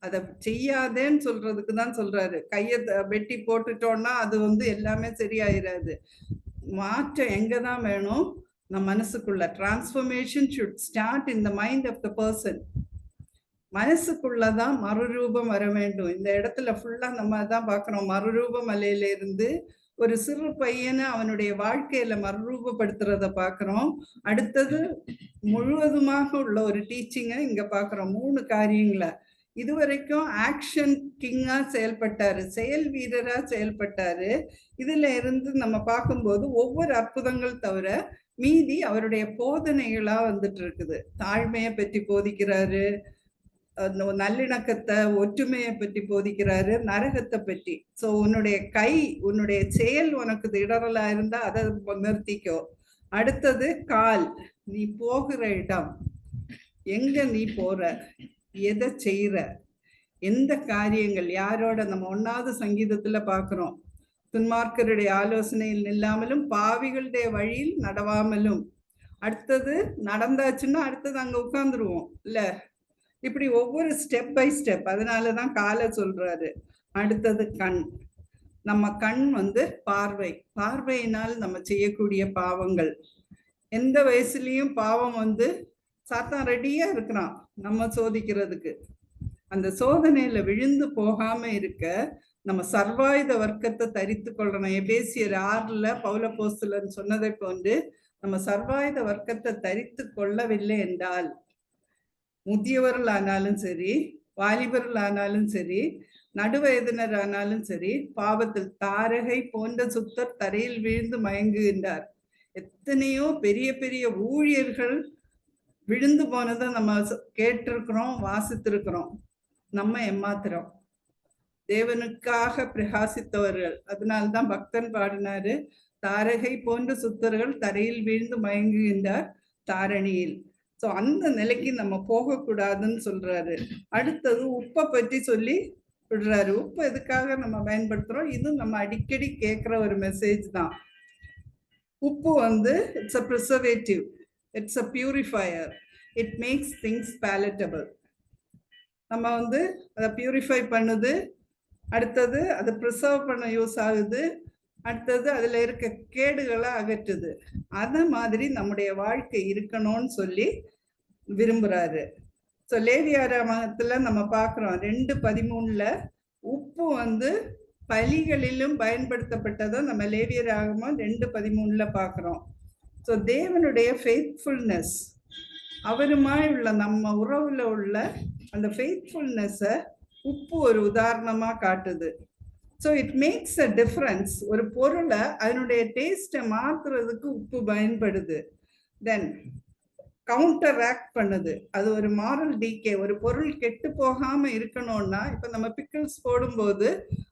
அதை செய்யாதேன்னு சொல்றதுக்கு தான் சொல்றாரு. கையை வெட்டி போட்டுட்டோம்னா அது எல்லாமே சரியாயிராது. மாற்றம் எங்கதான் வேணும்? நம் மனசுக்குள்ள. Transformation should start in the mind of the person. மனசுக்குள்ளதான் மறுரூபம் வர வேண்டும். இந்த இடத்துல ஃபுல்லா நம்ம தான் பார்க்கிறோம். மறுரூபம் மலையில இருந்து ஒரு சிறு பையனை அவனுடைய வாழ்க்கையில மறுரூபப்படுத்துறத பார்க்கிறோம். அடுத்தது முழுவதுமாக உள்ள ஒரு டீச்சிங்கை இங்க பார்க்கிறோம். 3 காரியங்களை. இதுவரைக்கும் ஆக்ஷன் கிங்கா செயல்பட்டாரு, செயல் வீரரா செயல்பட்டாரு. இதுல இருந்து நம்ம பார்க்கும்போது ஒவ்வொரு அற்புதங்கள் தவிர மீதி அவருடைய போதனைகளா வந்துட்டு இருக்குது. தாழ்மையை பற்றி போதிக்கிறாரு, நல்லிணக்கத்தை, ஒற்றுமையை பற்றி போதிக்கிறாரு, நரகத்தை பற்றி. ஸோ உன்னுடைய கை, உன்னுடைய செயல் உனக்கு இடரலா இருந்தா அதை நிறுத்திக்கோ. அடுத்தது கால், நீ போகிற இடம், எங்க நீ போற, எதை செய்யற, எந்த காரியங்கள், யாரோட. நம்ம 1வது சங்கீதத்துல பார்க்கிறோம், துன்மார்க்கருடைய ஆலோசனையில் நில்லாமலும் பாவிகளுடைய வழியில் நடவாமலும். அடுத்தது நடந்தாச்சுன்னா அடுத்தது அங்க உட்கார்ந்துருவோம் இல்ல. இப்படி ஒவ்வொரு ஸ்டெப் பை ஸ்டெப். அதனாலதான் காலை சொல்றாரு. அடுத்தது கண். நம்ம கண் பார்வை. பார்வையினால் நம்ம செய்யக்கூடிய பாவங்கள். எந்த வயசுலயும் பாவம் சாத்தான் ரெடியா இருக்கிறான் நம்ம சோதிக்கிறதுக்கு. அந்த சோதனையில விழுந்து போகாம இருக்க நம்ம சர்வாயுத வர்க்கத்தை தரித்து கொள்ளணும். எபேசியர் 6 பவுலப்போஸ்தலன் சொன்னதை போன்று நம்ம சர்வாயுத வர்க்கத்தை தரித்து கொள்ளவில்லை என்றால், முதியவர்கள் ஆனாலும் சரி, வாலிபர்கள் ஆனாலும் சரி, நடுவயதினர் ஆனாலும் சரி, பாவத்தில் தாரகை போன்ற சுத்தர் தரையில் வீழ்ந்து மயங்குகின்றார். எத்தனையோ பெரிய பெரிய ஊழியர்கள் விழுந்து போனதை நம்ம கேட்டிருக்கிறோம், வாசித்திருக்கிறோம். நம்ம ஏமாத்துறோம். தேவனுக்காக பிரகாசித்தவர்கள். அதனால்தான் பக்தன் பாடினாரு, தாரகை போன்ற சுத்தர்கள் தரையில் வீழ்ந்து மயங்குகின்றார் தாரணியில். ஸோ அந்த நிலைக்கு நம்ம போகக்கூடாதுன்னு சொல்றாரு. அடுத்தது உப்பை பற்றி சொல்லி விடுறாரு. உப்பு எதுக்காக நம்ம பயன்படுத்துறோம்? இது நம்ம அடிக்கடி கேட்குற ஒரு மெசேஜ் தான். உப்பு it's a preservative, it's a purifier, it makes things palatable. நம்ம அதை பியூரிஃபை பண்ணுது. அடுத்தது அதை ப்ரிசர்வ் பண்ண யூஸ் ஆகுது. அடுத்தது அதுல இருக்க கேடுகளை அகற்றுது. அத மாதிரி நம்முடைய வாழ்க்கை இருக்கணும்னு சொல்லி விரும்புறாரு. ஸோ லேவியாராமத்துல நம்ம பார்க்கிறோம் 2:13 உப்பு பலிகளிலும் பயன்படுத்தப்பட்டதை நம்ம லேவியராகமம் 2:13 பார்க்கிறோம். ஸோ தேவனுடைய ஃபெய்த்ஃபுல்னஸ், அவருமாய் உள்ள நம்ம உறவுல உள்ள அந்த ஃபெய்த்ஃபுல்னஸை உப்பு ஒரு உதாரணமா காட்டுது. So it makes a difference. ஒரு பொருளை அதனுடைய டேஸ்ட்டை மாத்துறதுக்கு உப்பு பயன்படுது. தென் கவுண்டர் ஆக்ட் பண்ணுது. அது ஒரு மாரல் டீகே. ஒரு பொருள் கெட்டு போகாம இருக்கணும்னா, இப்ப நம்ம பிக்கிள்ஸ் போடும்போது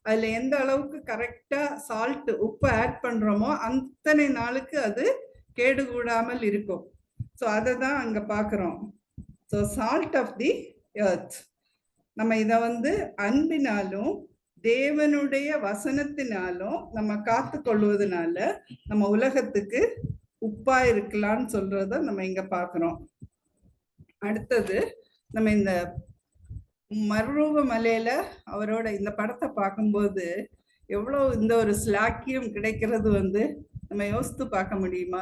அதுல எந்த அளவுக்கு கரெக்டா சால்ட், உப்பு ஆட் பண்றோமோ அத்தனை நாளுக்கு அது கேடு கூடாமல் இருக்கும். ஸோ அதை தான் அங்க பாக்குறோம். So salt of the earth. நம்ம இதை அன்பினாலும் தேவனுடைய வசனத்தினாலும் நம்ம காத்து கொள்வதனால நம்ம உலகத்துக்கு உப்பா இருக்கலாம்னு சொல்றத நம்ம இங்க பாக்குறோம். அடுத்தது நம்ம இந்த மறுரூப மலையில அவரோட இந்த படத்தை பார்க்கும்போது எவ்வளவு இந்த ஒரு ஸ்லாக்கியம் கிடைக்கிறது நம்ம யோசித்து பார்க்க முடியுமா?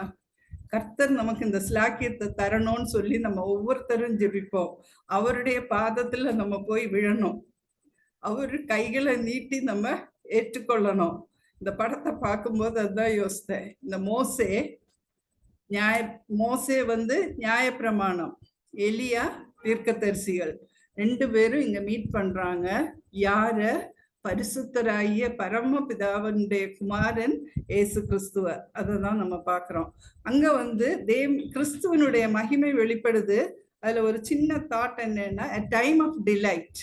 கர்த்தர் நமக்கு இந்த ஸ்லாக்கியத்தை தரணும்னு சொல்லி நம்ம ஒவ்வொருத்தரும் ஜெபிப்போம். அவருடைய பாதத்துல நம்ம போய் விழணும். அவரு கைகளை நீட்டி நம்ம ஏற்றுக்கொள்ளணும். இந்த படத்தை பார்க்கும்போது அதுதான் யோசித்தேன். இந்த மோசே வந்து நியாயப்பிரமாணம், எலியா தீர்க்கதரிசிகள் 2 பேரும் இங்க மீட் பண்றாங்க. யார? பரிசுத்தராகிய பரமபிதாவனுடைய குமாரன் இயேசு கிறிஸ்துவ. அததான் நம்ம பார்க்கிறோம். அங்க வந்து கிறிஸ்துவனுடைய மகிமை வெளிப்படுது. அதுல ஒரு சின்ன தாட் என்னன்னா, a time of delight,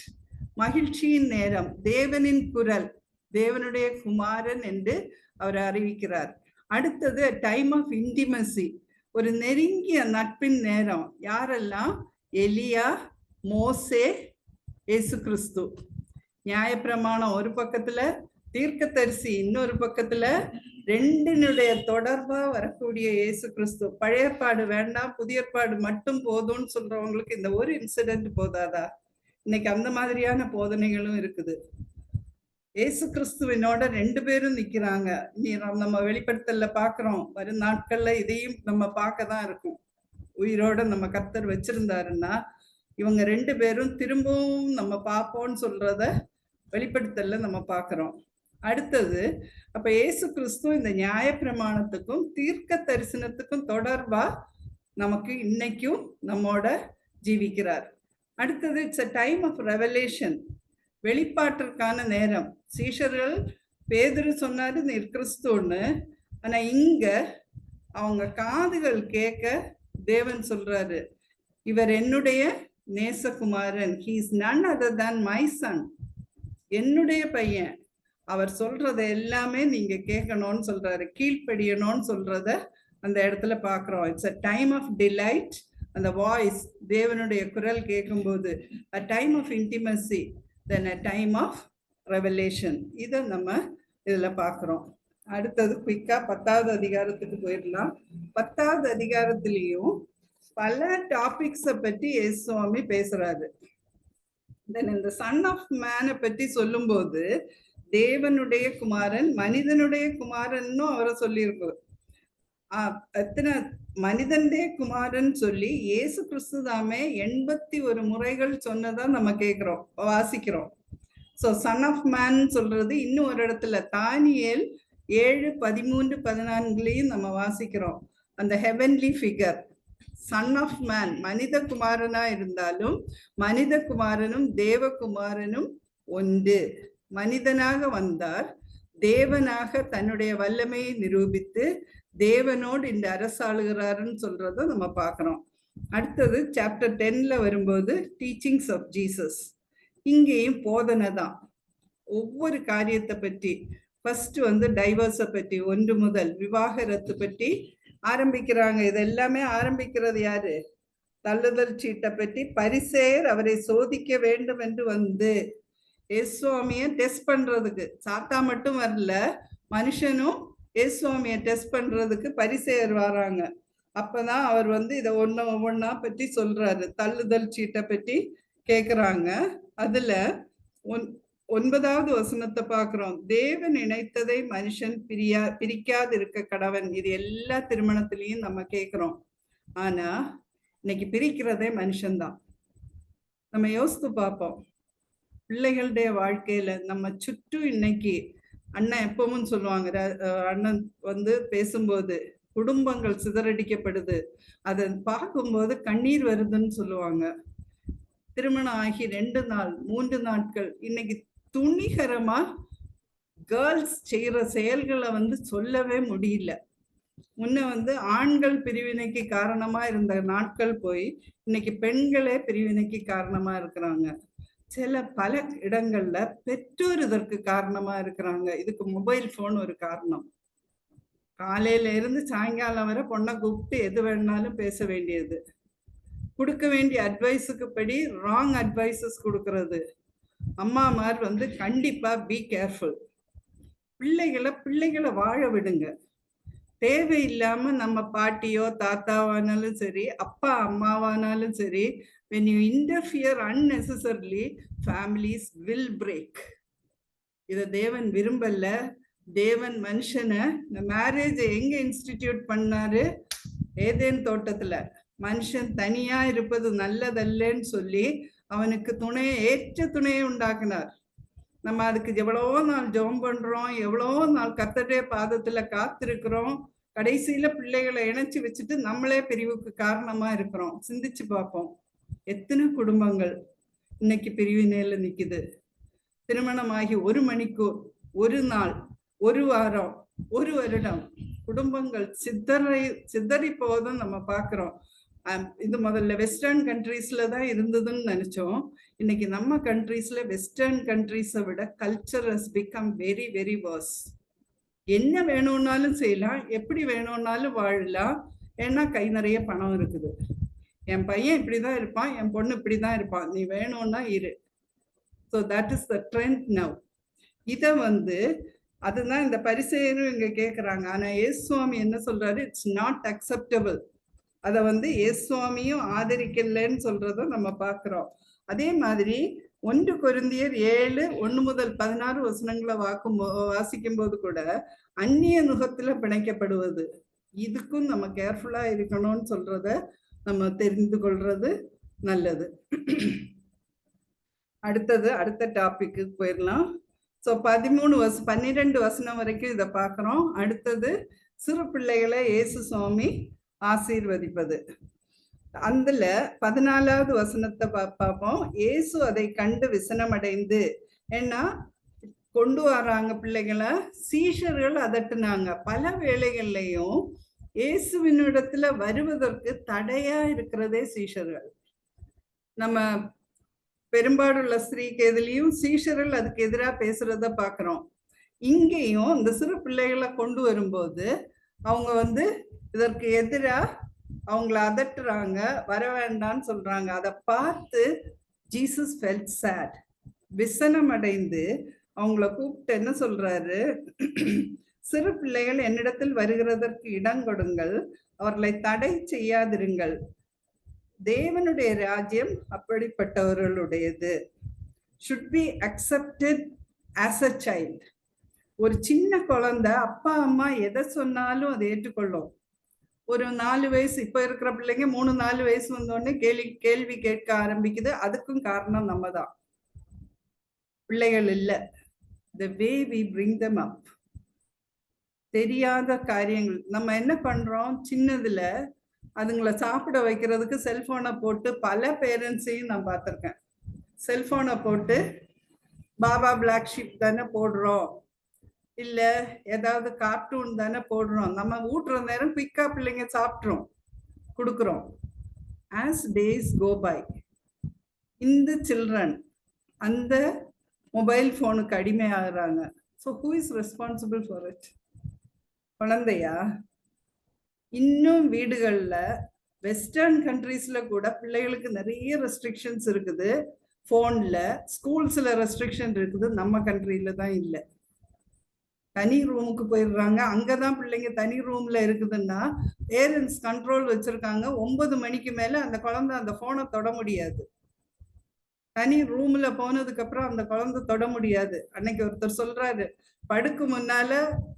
மகிழ்ச்சியின் நேரம், தேவனின் குரல், தேவனுடைய குமாரன் என்று அவர் அறிவிக்கிறார். அடுத்தது டைம் ஆஃப் இன்டிமசி, ஒரு நெருங்கிய நட்பின் நேரம். யாரெல்லாம்? எலியா, மோசே, இயேசு கிறிஸ்து. நியாயப்பிரமாணம் ஒரு பக்கத்துல, தீர்க்கதரிசி இன்னொரு பக்கத்துல, 2னுடைய தொடர்பா வரக்கூடிய இயேசு கிறிஸ்து. பழைய ஏற்பாடு வேண்டாம், புதிய ஏற்பாடு மட்டும் போதும்னு சொல்றவங்களுக்கு இந்த ஒரு இன்சிடென்ட் போதாதா? இன்னைக்கு அந்த மாதிரியான போதனைகளும் இருக்குது. இயேசு கிறிஸ்துவினோட 2 பேரும் நிக்கிறாங்க. நீ நம்ம வெளிப்படுத்தல பாக்குறோம். வரும் நாட்கள்ல இதையும் நம்ம பார்க்கதான் இருக்கும். உயிரோட நம்ம கர்த்தர் வச்சிருந்தாருன்னா இவங்க 2 பேரும் திரும்பவும் நம்ம பார்ப்போம்னு சொல்றத வெளிப்படுத்தல நம்ம பார்க்கிறோம். அடுத்தது, அப்ப இயேசு கிறிஸ்து இந்த நியாயப்பிரமாணத்துக்கும் தீர்க்க தரிசனத்துக்கும் தொடர்பா நமக்கு இன்னைக்கும் நம்மோட ஜீவிக்கிறார். அடுத்தது, it's a time of revelation, வெளிப்பாட்டிற்கான நேரம். சீஷர்கள் பேதுரு சொன்னாரு நீர் கிறிஸ்துன்னு, ஆனா இங்க அவங்க காதுகள் கேட்க தேவன் சொல்றாரு, இவர் என்னுடைய நேசகுமாரன், he is none other than my son, என்னுடைய பையன், அவர் சொல்றத எல்லாமே நீங்க கேட்கணும்னு சொல்றாரு, கீழ்ப்படியணும்னு சொல்றத அந்த இடத்துல பாக்குறோம். It's a time of delight, அந்த வாய்ஸ், தேவனுடைய குரல் கேட்கும்போது a time of intimacy, then a time of revelation. இதை நம்ம இதுல பாக்குறோம். அடுத்தது குயிக்கா 10வது அதிகாரத்துக்கு போயிடலாம். 10வது அதிகாரத்திலையும் பல டாபிக்ஸை பற்றி இயேசு சுவாமி பேசுறாரு. தென் இந்த சன் ஆஃப் மேனை பற்றி சொல்லும்போது தேவனுடைய குமாரன், மனிதனுடைய குமாரன்னு அவரை சொல்லியிருக்கோம். எத்தனை மனிதனுடைய குமாரன் சொல்லி இயேசு கிறிஸ்து தாமே 81 முறைகள் சொன்னதா நம்ம கேட்கிறோம், வாசிக்கிறோம். ஸோ சன் ஆஃப் மேன் சொல்றது இன்னும் ஒரு இடத்துல தானியேல் 7:13-14 நம்ம வாசிக்கிறோம். அந்த heavenly figure son of man, மனித குமாரனா இருந்தாலும் மனித குமாரனும் தேவகுமாரனும் ஒன்று. மனிதனாக வந்தார், தேவனாக தன்னுடைய வல்லமையை நிரூபித்து தேவனோடு இந்த அரசாளுகிறாருன்னு சொல்றத நம்ம பார்க்கிறோம். அடுத்தது சாப்டர் 10ல வரும்போது டீச்சிங்ஸ் ஆஃப் ஜீசஸ். இங்கேயும் போதனை தான், ஒவ்வொரு காரியத்தை பற்றி. ஃபர்ஸ்ட் வந்து டைவர்ஸை பற்றி, 1 முதல் விவாகரத்து பற்றி ஆரம்பிக்கிறாங்க. இதெல்லாமே ஆரம்பிக்கிறது யாரு? தள்ளுதல் சீட்டை பற்றி. பரிசேயர் அவரை சோதிக்க வேண்டும் என்று வந்து இயேசுவாமியை டெஸ்ட் பண்றதுக்கு, சாத்தா மட்டும் வரல, மனுஷனும் இயேசுவாமியை டெஸ்ட் பண்றதுக்கு பரிசேயர் வராங்க. அப்பதான் அவர் வந்து இதை ஒவ்வொன்னா பற்றி சொல்றாரு. தள்ளுதல் சீட்டை பற்றி கேக்குறாங்க. அதுல 9வது வசனத்தை பார்க்கிறோம். தேவன் இணைத்ததை மனுஷன் பிரிக்காது இருக்க கடவன். இது எல்லா திருமணத்திலையும் நம்ம கேட்கிறோம். ஆனா இன்னைக்கு பிரிக்கிறதே மனுஷன்தான். நம்ம யோசித்து பார்ப்போம், பிள்ளைகளுடைய வாழ்க்கையில நம்ம சுற்றும் இன்னைக்கு அண்ணன் எப்பவும் சொல்லுவாங்க, அண்ணன் வந்து பேசும்போது குடும்பங்கள் சிதறடிக்கப்படுது, அதை பார்க்கும்போது கண்ணீர் வருதுன்னு சொல்லுவாங்க. திருமணம் ஆகி 2 நாள் 3 நாட்கள் இன்னைக்கு துணிகரமா கேர்ள்ஸ் செய்யற செயல்களை வந்து சொல்லவே முடியல. முன்ன வந்து ஆண்கள் பிரிவினைக்கு காரணமா இருந்த நாட்கள் போய் இன்னைக்கு பெண்களே பிரிவினைக்கு காரணமா இருக்கிறாங்க. பல இடங்கள்ல பெற்றோர் இதற்கு காரணமா இருக்கிறாங்க. இதுக்கு மொபைல் போன் ஒரு காரணம். காலையில இருந்து சாயங்காலம் வரை பொண்ணை கூப்பிட்டு எது வேணாலும் பேச வேண்டியது, கொடுக்க வேண்டிய அட்வைஸுக்கு படி ராங் அட்வைசஸ் கொடுக்கறது. அம்மாமார் வந்து கண்டிப்பா பி கேர்ஃபுல். பிள்ளைகளை வாழ விடுங்க. தேவையில்லாம நம்ம பாட்டியோ தாத்தாவானாலும் சரி, அப்பா அம்மாவானாலும் சரி, when you interfere unnecessarily, families will break. இதை தேவன் விரும்பல. தேவன் மனுஷனை இந்த மேரேஜை எங்க இன்ஸ்டிடியூட் பண்ணாரு? ஏதேன் தோட்டத்துல. மனுஷன் தனியா இருப்பது நல்லதல்லன்னு சொல்லி அவனுக்கு ஏற்ற துணையை உண்டாக்குனார். நம்ம அதுக்கு எவ்வளவோ நாள் ஜெபம் பண்றோம், எவ்வளவோ நாள் கர்த்தருடைய பாதத்துல காத்திருக்கிறோம். கடைசியில பிள்ளைகளை இணைச்சு வச்சுட்டு நம்மளே பிரிவுக்கு காரணமா இருக்கிறோம். சிந்திச்சு பார்ப்போம், எத்தனை குடும்பங்கள் இன்னைக்கு பிரிவினையில நிக்குது. திருமணமாகி 1 மணிக்கூர், 1 நாள், 1 வாரம், 1 வருடம் குடும்பங்கள் சிதறி போவதும் நம்ம பார்க்கிறோம். இது முதல்ல வெஸ்டர்ன் கண்ட்ரீஸ்ல தான் இருந்ததுன்னு நினைச்சோம். இன்னைக்கு நம்ம கண்ட்ரீஸ்ல வெஸ்டர்ன் கண்ட்ரீஸை விட culture has become very very worse. என்ன வேணும்னாலும் செய்யலாம், எப்படி வேணும்னாலும் வாழலாம், ஏன்னா கை நிறைய பணம் இருக்குது. என் பையன் இப்படிதான் இருப்பான், என் பொண்ணு இப்படிதான் இருப்பான், நீ வேணும்னா இரு. So that is the trend now. இதை அதுதான் இந்த பரிசேயரும் இங்க கேட்குறாங்க. ஆனா இயேசுவாமி என்ன சொல்றாரு? It's not acceptable. அதை இயேசுவாமியும் ஆதரிக்கலன்னு சொல்றத நம்ம பார்க்கிறோம். அதே மாதிரி 1 கொரிந்தியர் 7:1 முதல் 16 வசனங்களை வாசிக்கும் போது கூட அந்நிய நுகத்துல பிணைக்கப்படுவது, இதுக்கும் நம்ம கேர்ஃபுல்லா இருக்கணும்னு சொல்றத நம்ம தெரிந்து கொள்றது நல்லது. அடுத்த டாபிக்கு போயிடலாம். ஸோ 12 வசனம் வரைக்கும் இதை பார்க்குறோம். அடுத்தது சிறு பிள்ளைகளை இயேசு சுவாமி ஆசீர்வதிப்பது. அதுல 14வது வசனத்தை பார்ப்போம். இயேசு அதை கண்டு விசனமடைந்து, ஏன்னா கொண்டு வராங்க பிள்ளைகளை, சீஷர்கள் அதட்டுனாங்க. பல வேளைகள்லையும் இயேசுவினிடத்துல வருவதற்கு தடையா இருக்கிறதே சீஷர்கள். நம்ம பெரும்பாலுள்ள ஸ்திரீக்கு எதுலையும் சீஷர்கள் அதுக்கு எதிராக பேசுறத பார்க்குறோம். இங்கேயும் இந்த சிறு பிள்ளைகளை கொண்டு வரும்போது அவங்க இதற்கு எதிராக அவங்கள அதட்டுறாங்க, வர வேண்டான்னு சொல்றாங்க. அதை பார்த்து ஜீசஸ் ஃபெல்ட் சேட், விசனம் அடைந்து அவங்கள கூப்பிட்டு என்ன சொல்றாரு? சிறு பிள்ளைகள் என்னிடத்தில் வருகிறதற்கு இடம் கொடுங்கள், அவர்களை தடை செய்யாதிருங்கள், தேவனுடைய ராஜ்யம் அப்படிப்பட்டவர்களுடையது. should be accepted as a child. ஒரு சின்ன குழந்தை அப்பா அம்மா எதை சொன்னாலும் அதை ஏற்றுக்கொள்ளும். ஒரு 4 வயசு, இப்ப இருக்கிற பிள்ளைங்க 3-4 வயசு வந்தோடனே கேள்வி கேட்க ஆரம்பிக்குது. அதுக்கும் காரணம் நம்ம தான், பிள்ளைகள் இல்ல. the way we bring them up. தெரியாத காரியங்கள் நம்ம என்ன பண்றோம்? சின்னதுல அதுங்களை சாப்பிட வைக்கிறதுக்கு செல்போனை போட்டு, பல பேரண்ட்ஸையும் நான் பார்த்துருக்கேன், செல்போனை போட்டு பாபா பிளாக் ஷீப் தானே போடுறோம், இல்ல ஏதாவது கார்ட்டூன் தானே போடுறோம், நம்ம ஊட்டுற நேரம் குயிக்கா பிள்ளைங்க சாப்பிட்றோம், கொடுக்குறோம். ஆஸ் டேஸ் கோ பை, இந்த சில்ட்ரன் அந்த மொபைல் ஃபோனுக்கு அடிமையாகிறாங்க. So who is responsible for it? குழந்தையா? இன்னும் வீடுகளில் வெஸ்டர்ன் கண்ட்ரீஸ்ல கூட பிள்ளைகளுக்கு நிறைய ரெஸ்ட்ரிக்ஷன்ஸ் இருக்குது. ஃபோனில், ஸ்கூல்ஸில் ரெஸ்ட்ரிக்ஷன் இருக்குது. நம்ம கண்ட்ரியில தான் இல்லை. தனி ரூமுக்கு போயிடுறாங்க. அங்கதான் பிள்ளைங்க தனி ரூம்ல இருக்குதுன்னா பேரண்ட்ஸ் கண்ட்ரோல் வச்சிருக்காங்க. 9 மணிக்கு மேல அந்த குழந்தை அந்த போனை தொட முடியாது. தனி ரூம்ல போனதுக்கு அப்புறம் அந்த குழந்தை தொட முடியாது. அன்னைக்கு ஒருத்தர் சொல்றாரு, படுக்கு முன்னால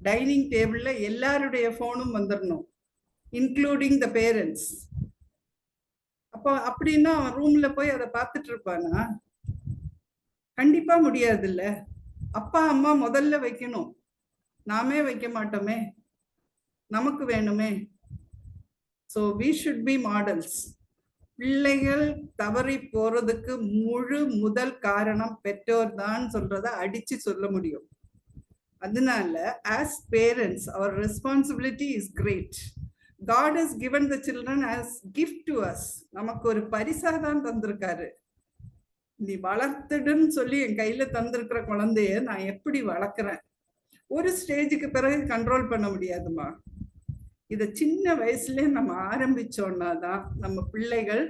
டைனிங் டேபிள்ல எல்லாருடைய போனும் வந்துடணும், இன்க்ளூடிங் த பேரண்ட்ஸ். அப்போ அப்படின்னா அவன் ரூம்ல போய் அதை பார்த்துட்டு இருப்பானா? கண்டிப்பா முடியாது இல்ல. அப்பா அம்மா முதல்ல வைக்கணும், நாமே வைக்க மாட்டோமே, நமக்கு வேணுமே. So we should be models. பிள்ளைகள் தவறி போறதுக்கு முதல் காரணம் பெற்றோர் தான் சொல்றத அடிச்சு சொல்ல முடியும். அதனால as parents our responsibility is great. God has given the children as gift to us. நமக்கு ஒரு பரிசா தான் தந்திருக்காரு. நீ வளர்த்துடுன்னு சொல்லி என் கையில தந்திருக்கிற குழந்தைய நான் எப்படி வளர்க்குறேன்? ஒரு ஸ்டேஜுக்கு பிறகு கண்ட்ரோல் பண்ண முடியாதுமா. இதை சின்ன வயசுல நம்ம ஆரம்பிச்சோம்னா தான் நம்ம பிள்ளைகள்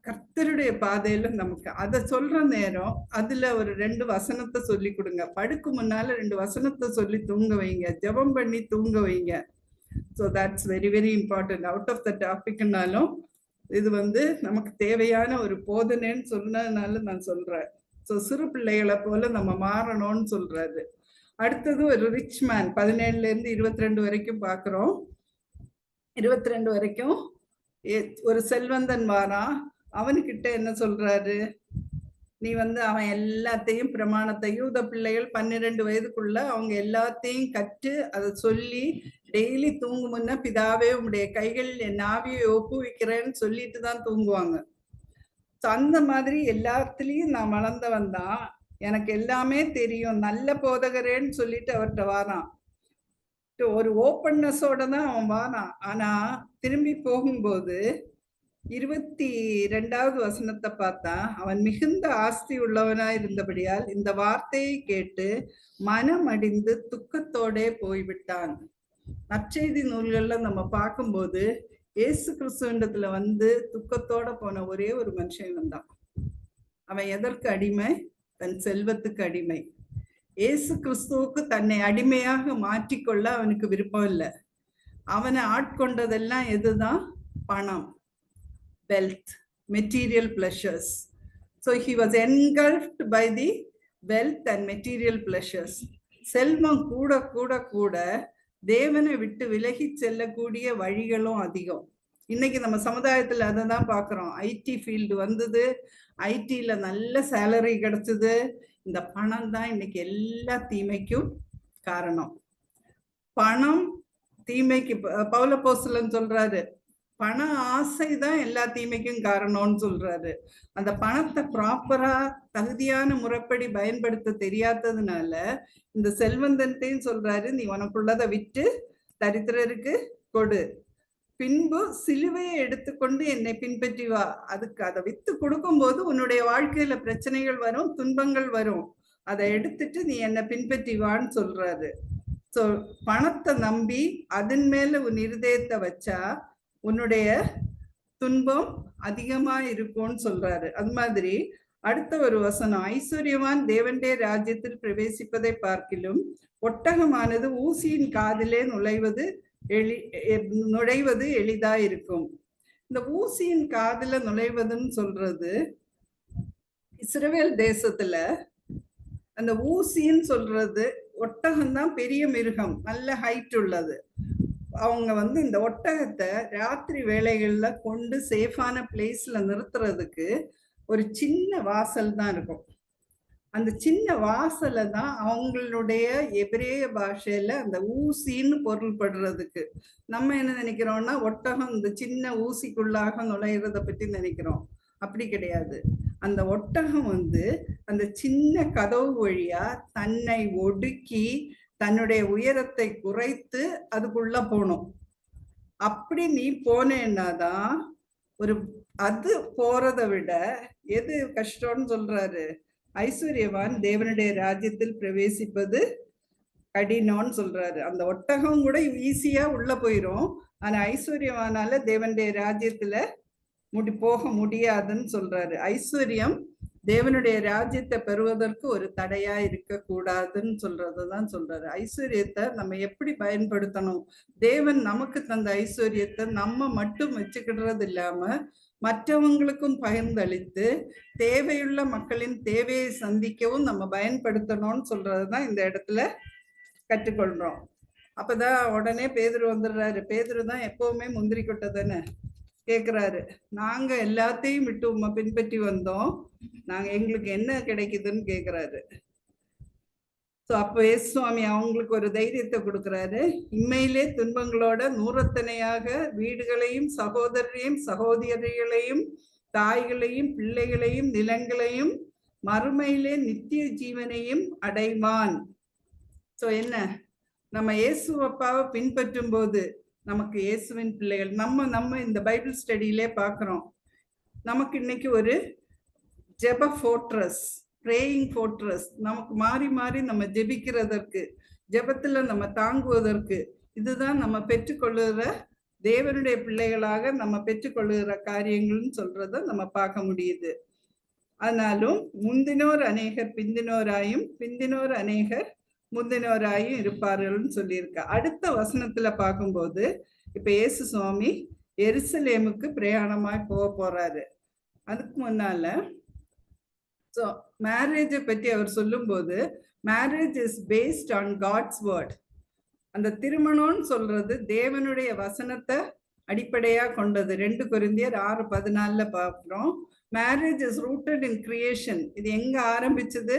கர்த்தருடைய பாதையில நமக்கு அதை சொல்ற நேரம் அதுல ஒரு 2 வசனத்தை சொல்லி கொடுங்க. படுக்கு முன்னால 2 வசனத்தை சொல்லி தூங்க வைங்க, ஜெபம் பண்ணி தூங்க வைங்க. So that's very very important. Out of the டாபிக்னாலும் இது நமக்கு தேவையான ஒரு போதனைன்னு சொன்னதுனால நான் சொல்றேன். ஸோ சிறு பிள்ளைகளை போல நம்ம மாறணும்னு சொல்றாரு. அடுத்தது ஒரு ரிச் மேன் 17ல இருந்து 22 வரைக்கும் பாக்குறோம். 22 வரைக்கும் ஒரு செல்வந்தன் வாரான். அவனுக்கிட்ட என்ன சொல்றாரு, நீ அவன் எல்லாத்தையும் பிரமாணத்தை, யூத பிள்ளைகள் 12 வயதுக்குள்ள அவங்க எல்லாத்தையும் கற்று அதை சொல்லி டெய்லி தூங்கும் முன்ன, பிதாவே உங்களுடைய கைகள் என் ஆவியை ஒப்புவிக்கிறேன்னு சொல்லிட்டு தான் தூங்குவாங்க. அந்த மாதிரி எல்லாத்துலயும் நான் வளர்ந்தவன் தான், எனக்கு எல்லாமே தெரியும், நல்ல போதகரேன்னு சொல்லிட்டு அவர்கிட்ட வாரான். ஒரு ஓப்பன்னஸோட தான் அவன் வாரான். ஆனா திரும்பி போகும்போது 22வது வசனத்தை பார்த்தா, அவன் மிகுந்த ஆஸ்தி உள்ளவனாய் இருந்தபடியால் இந்த வார்த்தையை கேட்டு மனமடிந்து துக்கத்தோடே போய்விட்டான். நற்செய்தி நூல்கள்ல நம்ம பார்க்கும்போது இயேசு கிறிஸ்துவண்டத்துல துக்கத்தோட போன ஒரே ஒரு மனுஷன் தான். அவன் எதற்கு அடிமை? தன் செல்வத்துக்கு அடிமை. இயேசு கிறிஸ்துவுக்கு தன்னை அடிமையாக மாற்றிக்கொள்ள அவனுக்கு விருப்பம் இல்லை. அவனை ஆட்கொண்டதெல்லாம் எதுதான்? பணம், wealth, material pleasures. So he was engulfed by the wealth and material pleasures. செல்வம் கூட கூட கூட தேவனை விட்டு விலகி செல்லக்கூடிய வழிகளும் அதிகம். இன்னைக்கு நம்ம சமுதாயத்துல அதை தான் பார்க்குறோம். ஐடி ஃபீல்டு வந்தது, ஐடியில் நல்ல சேலரி கிடைச்சது. இந்த பணம் தான் இன்னைக்கு எல்லா தீமைக்கும் காரணம். பணம் தீமைக்கு, பவுலப்போஸ்தலன் சொல்றாரு, பண ஆசை தான் எல்லா தீமைக்கும் காரணம்னு சொல்றாரு. அந்த பணத்தை ப்ராப்பரா தகுதியான முறைப்படி பயன்படுத்த தெரியாததுனால இந்த செல்வந்தன்ட்டையும் சொல்றாரு, நீ உனக்குள்ளதை விட்டு தரித்திரருக்கு கொடு, பின்பு சிலுவையை எடுத்துக்கொண்டு என்னை பின்பற்றி வா. அதுக்கு அதை வித்து கொடுக்கும்போது உன்னுடைய வாழ்க்கையில பிரச்சனைகள் வரும், துன்பங்கள் வரும். அதை எடுத்துட்டு நீ என்னை பின்பற்றி வான்னு சொல்றாரு. ஸோ பணத்தை நம்பி அதன் மேல உன் இருதயத்தை வச்சா உன்னுடைய துன்பம் அதிகமா இருக்கும்னு சொல்றாரு. அது மாதிரி அடுத்த ஒரு வசனம், ஐஸ்வர்யவான் தேவனுடைய ராஜ்யத்தில் பிரவேசிப்பதை பார்க்கிலும் ஒட்டகமானது ஊசியின் காதிலே நுழைவது எளிதா இருக்கும். இந்த ஊசியின் காதுல நுழைவதுன்னு சொல்றது, இஸ்ரவேல் தேசத்துல அந்த ஊசின்னு சொல்றது, ஒட்டகம்தான் பெரிய மிருகம், நல்ல ஹைட் உள்ளது. அவங்க இந்த ஒட்டகத்தை ராத்திரி வேளைகள்ல கொண்டு சேஃபான பிளேஸ்ல நிறுத்துறதுக்கு ஒரு சின்ன வாசல் தான் இருக்கும். அந்த சின்ன வாசலை தான் அவங்களுடைய எபிரேய பாஷையில அந்த ஊசின்னு பொருள்படுறதுக்கு. நம்ம என்ன நினைக்கிறோம்னா, ஒட்டகம் இந்த சின்ன ஊசிக்குள்ளாக நுழையிறத பற்றி நினைக்கிறோம். அப்படி கிடையாது. அந்த ஒட்டகம் அந்த சின்ன கதவு வழியா தன்னை ஒடுக்கி தன்னுடைய உயரத்தை குறைத்து அதுக்குள்ள போகணும். அப்படி நீ போனேன்னாதான் அது போறதை விட எது கஷ்டம்னு சொல்றாரு, ஐஸ்வர்யவான் தேவனுடைய ராஜ்யத்தில் பிரவேசிப்பது கடினம்னு சொல்றாரு. அந்த ஒட்டகம் கூட ஈஸியா உள்ள போயிரும், ஆனா ஐஸ்வர்யவானால தேவனுடைய ராஜ்யத்துல போக முடியாதுன்னு சொல்றாரு. ஐஸ்வர்யம் தேவனுடைய ராஜ்யத்தை பெறுவதற்கு ஒரு தடையா இருக்க கூடாதுன்னு சொல்றதுதான் சொல்றாரு. ஐஸ்வர்யத்தை நம்ம எப்படி பயன்படுத்தணும்? தேவன் நமக்கு தந்த ஐஸ்வர்யத்தை நம்ம மட்டும் வச்சுக்கிடுறது இல்லாம மற்றவங்களுக்கும் பகிர்ந்தளித்து தேவையுள்ள மக்களின் தேவையை சந்திக்கவும் நம்ம பயன்படுத்தணும்னு சொல்றதுதான் இந்த இடத்துல கற்றுக்கொள்றோம். அப்பதான் உடனே பேதுரு வந்துடுறாரு. பேதுரு தான் எப்பவுமே முந்திரி கொட்டை தானே கேட்குறாரு, நாங்க எல்லாத்தையும் விட்டு உண்மை பின்பற்றி வந்தோம், எங்களுக்கு என்ன கிடைக்குதுன்னு கேட்குறாரு. ஸோ அப்போ சுவாமி அவங்களுக்கு ஒரு தைரியத்தை கொடுக்குறாரு. இம்மையிலே துன்பங்களோட நூறத்தனையாக வீடுகளையும் சகோதரரையும் சகோதரியர்களையும் தாய்களையும் பிள்ளைகளையும் நிலங்களையும் மறுமையிலே நித்திய ஜீவனையும் அடைவான். ஸோ என்ன, நம்ம இயேசு அப்பாவை பின்பற்றும் போது நமக்கு இயேசுவின் பிள்ளைகள், நம்ம இந்த பைபிள் ஸ்டடியிலே பார்க்குறோம். நமக்கு இன்னைக்கு ஒரு ஜெப ஃபோர்ட்ரஸ், பிரேயிங் ஃபோர்ட்ரஸ், நமக்கு மாறி மாறி நம்ம ஜெபிக்கிறதற்கு, ஜெபத்துல நம்ம தாங்குவதற்கு, இதுதான் நம்ம பெற்றுக்கொள்ளுகிற தேவனுடைய பிள்ளைகளாக நம்ம பெற்றுக்கொள்ளுகிற காரியங்கள்னு சொல்றத நம்ம பார்க்க முடியுது. ஆனாலும் முந்தினோர் அநேகர் பிந்தினோராயும் பிந்தினோர் அநேகர் முந்தினோராயும் இருப்பார்கள்னு சொல்லியிருக்க. அடுத்த வசனத்துல பார்க்கும்போது இப்ப இயேசு சுவாமி எருசலேமுக்கு பிரயாணமாய் போறாரு. அதுக்கு முன்னால ஸோ மேரேஜை பற்றி அவர் சொல்லும்போது marriage is based on God's word. அந்த திருமணம்னு சொல்றது தேவனுடைய வசனத்தை அடிப்படையா கொண்டது. 2 கொரிந்தியர் 6:14 பார்க்கிறோம். Marriage is rooted in creation. இது எங்க ஆரம்பிச்சது?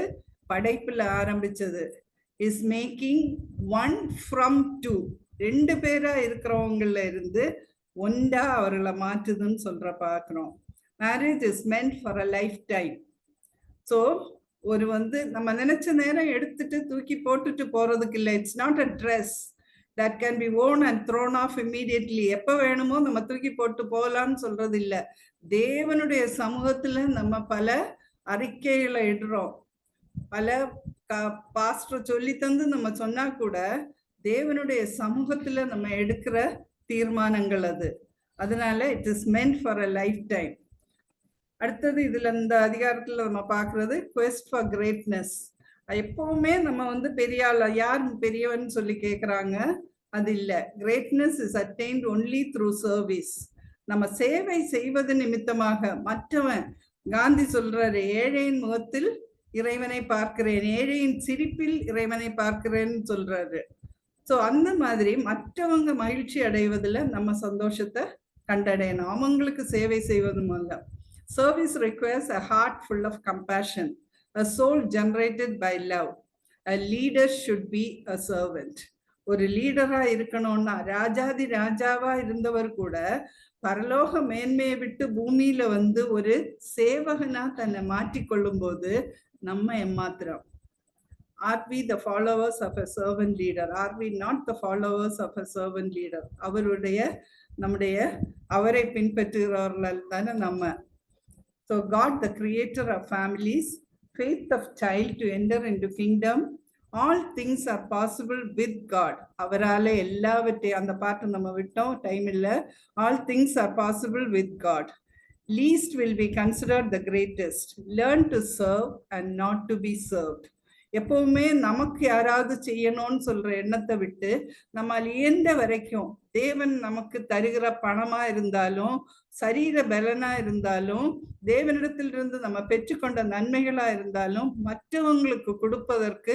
படைப்புல ஆரம்பிச்சது. Is making one from two. 2 பேரா இருக்கிறவங்கள இருந்து ஒன்றா அவர்களை மாற்றுதுன்னு சொல்ற பார்க்கிறோம். Marriage is meant for a lifetime. So ஒரு நம்ம நினைச்ச நேரம் எடுத்துட்டு தூக்கி போட்டுட்டு போறதுக்கு இல்லை. It's not a dress that can be worn and thrown off immediately. எப்ப வேணுமோ நம்ம தூக்கி போட்டு போகலாம்னு சொல்றது இல்ல. தேவனுடைய சமூகத்துல நம்ம பல அறிக்கைகளை இடுறோம். பல பாஸ்டர் சொல்லி தந்து நம்ம சொன்னா கூட தேவனுடைய சமூகத்துல நம்ம எடுக்கிற தீர்மானங்கள் அது. அதனால it is meant for a lifetime. அடுத்தது இதுல இந்த அதிகாரத்துல நம்ம பார்க்கறது quest for greatness. எப்பவுமே நம்ம பெரிய ஆள், யார் பெரியவன் சொல்லி கேட்குறாங்க, அது இல்லை. Greatness is attained only through service. நம்ம சேவை செய்வது நிமித்தமாக. மற்றவன் காந்தி சொல்றாரு, ஏழையின் முகத்தில் இறைவனை பார்க்கிறேன், ஏழையின் சிரிப்பில் இறைவனை பார்க்கிறேன்னு சொல்றாரு. ஸோ அந்த மாதிரி மற்றவங்க மகிழ்ச்சி அடைவதில் நம்ம சந்தோஷத்தை கண்டடையணும். அவங்களுக்கு சேவை செய்வது மூலம். Service requires a heart full of compassion, a soul generated by love. A leader should be a servant. ஒரு லீடரா இருக்கணும்னா, ராஜாதி ராஜாவா இருந்தவர் கூட பரலோக மேன்மையை விட்டு பூமியில ஒரு சேவகனா தன்னை மாற்றிக்கொள்ளும் போது நம்ம ஏமாத்துறோம். Are we the followers of a servant leader? Are we not the followers of a servant leader? அவரை பின்பற்றுகிறவர்கள் தானே நம்ம. So God, the creator of families, faith of child to enter into kingdom, all things are possible with God. அவராலே எல்லாவற்றையும், அந்த பாட்டு நம்ம விட்டோம், டைம் இல்லை. All things are possible with God. Least will be considered the greatest. Learn to serve and not to be served. எப்பவுமே நமக்கு யாராவது செய்யணும்னு சொல்ற எண்ணத்தை விட்டு நம்மால் இயன்ற வரைக்கும் தேவன் நமக்கு தருகிற பணமா இருந்தாலும், சரீர பலனா இருந்தாலும், தேவனிடத்திலிருந்து நம்ம பெற்றுக்கொண்ட நன்மைகளா இருந்தாலும் மற்றவங்களுக்கு கொடுப்பதற்கு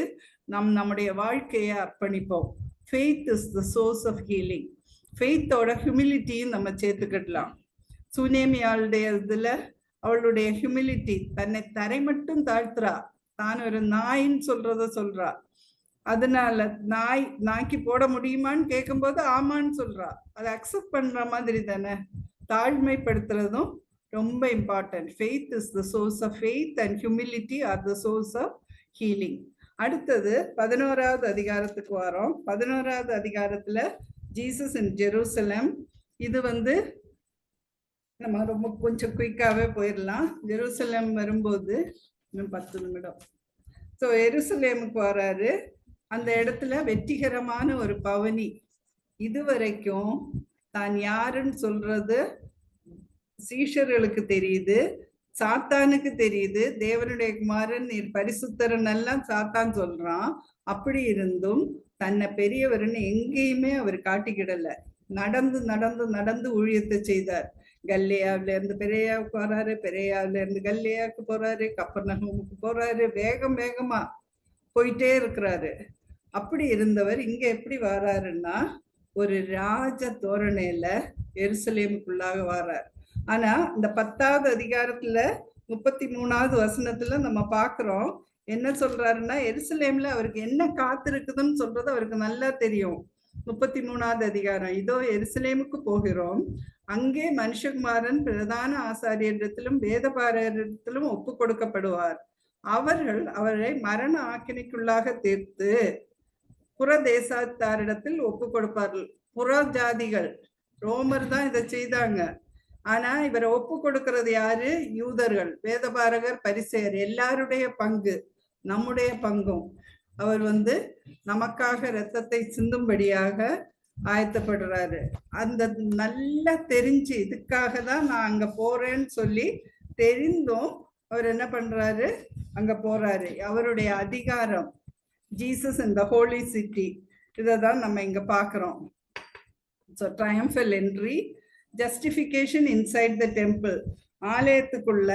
நம்முடைய வாழ்க்கையை அர்ப்பணிப்போம். Faith is the source of healing. ஃபெய்த்தோட ஹியூமிலிட்டியும் நம்ம சேர்த்துக்கிடலாம். சுனேமியாளுடைய இதுல அவளுடைய ஹியூமிலிட்டி, தன்னை தரை மட்டும் தாழ்த்துறா. தான் ஒரு நாயின்னு சொல்றா. அதனால நாய்க்கு போட முடியுமான்னு கேட்கும்போது ஆமான்னு சொல்றா. அதை அக்செப்ட் பண்ற மாதிரி தானே. தாழ்மைப்படுத்துறதும் ரொம்ப important. Faith is the source of faith and humility are the source of healing. அடுத்தது 11வது அதிகாரத்துக்கு வரோம். 11வது அதிகாரத்துல ஜீசஸ் இன் ஜெருசலம். இது நம்ம ரொம்ப கொஞ்சம் குயிக்காவே போயிடலாம். ஜெருசலம் வரும்போது இன்னும் 10 நிமிடம். ஸோ எருசலேமுக்கு வராரு. அந்த இடத்துல வெற்றிகரமான ஒரு பவனி. இதுவரைக்கும் தான் யாருன்னு சொல்றது சீஷர்களுக்கு தெரியுது, சாத்தானுக்கு தெரியுது. தேவனுடைய குமாரன் நீர் பரிசுத்தரன் எல்லாம் சாத்தான் சொல்றான். அப்படி இருந்தும் தன்னை பெரியவர்னு எங்கேயுமே அவர் காட்டிக்கிடல. நடந்து நடந்து நடந்து ஊழியத்தை செய்தார். கல்லியாவில இருந்து பெரியாவுக்கு வராரு, பெரியாவில இருந்து கல்லியாவுக்கு போறாரு, கப்பர்நகமுக்கு போறாரு. வேகம் வேகமா போயிட்டே இருக்கிறாரு. அப்படி இருந்தவர் இங்க எப்படி வராருன்னா ஒரு ராஜ தோரணையில எருசலேமுக்குள்ளாக வரார். ஆனா இந்த 10வது அதிகாரத்துல 33வது வசனத்துல நம்ம பாக்குறோம் என்ன சொல்றாருன்னா, எருசலேம்ல அவருக்கு என்ன காத்திருக்குதுன்னு சொல்றது அவருக்கு நல்லா தெரியும். 33வது அதிகாரம், இதோ எருசலேமுக்கு போகிறோம், அங்கே மனுஷகுமாரன் பிரதான ஆசாரியரிடத்திலும் வேதபாரரிடத்திலும் ஒப்பு கொடுக்கப்படுவார். அவர்கள் அவரை மரண ஆக்கினைக்குள்ளாக தீர்த்து புறதேசத்தாரிடத்தில் ஒப்பு கொடுப்பார்கள். புற ஜாதிகள், ரோமர் தான் இதை செய்தாங்க. ஆனா இவரை ஒப்பு கொடுக்கிறது யாரு? யூதர்கள், வேதபாரகர், பரிசேயர். எல்லாருடைய பங்கு, நம்முடைய பங்கும். அவர் நமக்காக இரத்தத்தை சிந்தும்படியாக ஆயத்தப்படுறாரு. அந்த நல்லா தெரிஞ்சு இதுக்காக தான் நான் அங்க போறேன்னு சொல்லி தெரிந்தும் அவர் என்ன பண்றாரு? அங்க போறாரு. அவருடைய அதிகாரம், Jesus in the holy city, இதான் நம்ம இங்க பாக்குறோம். So triumphal entry, justification inside the temple. ஆலயத்துக்குள்ள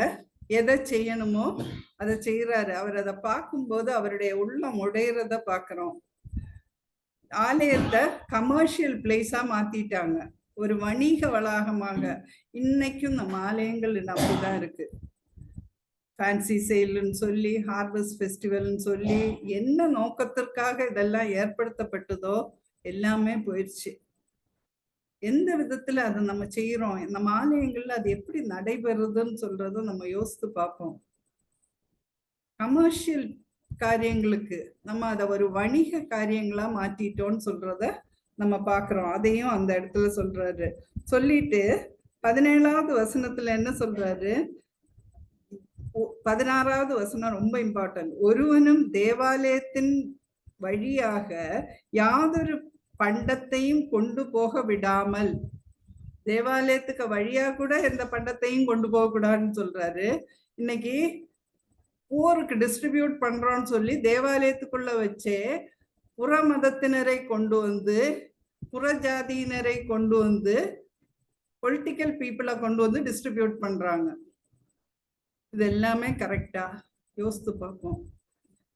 எதை செய்யணுமோ அதை செய்யறாரு. அவர் அதை பார்க்கும்போது அவருடைய உள்ளம் உடையறத பாக்குறோம். ஆலயத்தை கமர்ஷியல் பிளேஸா மாத்திட்டாங்க, ஒரு வணிக வளாகமாக. இன்னைக்கும் நம்ம ஆலயங்கள் அப்படிதான் இருக்கு. ஃபேன்சி சேல்னு சொல்லி, ஹார்வெஸ்ட் ஃபெஸ்டிவல்னு சொல்லி, என்ன நோக்கத்திற்காக இதெல்லாம் ஏற்படுத்தப்பட்டதோ எல்லாமே போயிடுச்சு. எந்த விதத்துல அதை நம்ம செய்யறோம், நம்ம ஆலயங்கள்ல அது எப்படி நடைபெறுதுன்னு சொல்றதும் நம்ம யோசித்து பார்ப்போம். கமர்ஷியல் காரியங்களுக்கு நம்ம அதை ஒரு வணிக காரியங்களா மாத்திட்டோம்னு சொல்றத நம்ம பாக்குறோம். அதையும் அந்த இடத்துல சொல்றாரு. சொல்லிட்டு 17வது வசனத்துல என்ன சொல்றாரு, 16வது வசனம் ரொம்ப இம்பார்ட்டன்ட். ஒருவனும் தேவாலயத்தின் வழியாக யாதொரு பண்டத்தையும் கொண்டு போக விடாமல், தேவாலயத்துக்கு வழியா கூட எந்த பண்டத்தையும் கொண்டு போக கூடாதுன்னு சொல்றாரு. இன்னைக்கு போருக்கு டிஸ்ட்ரிபியூட் பண்றோம்னு சொல்லி தேவாலயத்துக்குள்ள வச்சே புற மதத்தினரை கொண்டு வந்து, புற ஜாதியினரை கொண்டு வந்து, பொலிட்டிக்கல் பீப்புளை கொண்டு வந்து டிஸ்ட்ரிபியூட் பண்றாங்க. இது எல்லாமே கரெக்டா யோசித்து பார்ப்போம்.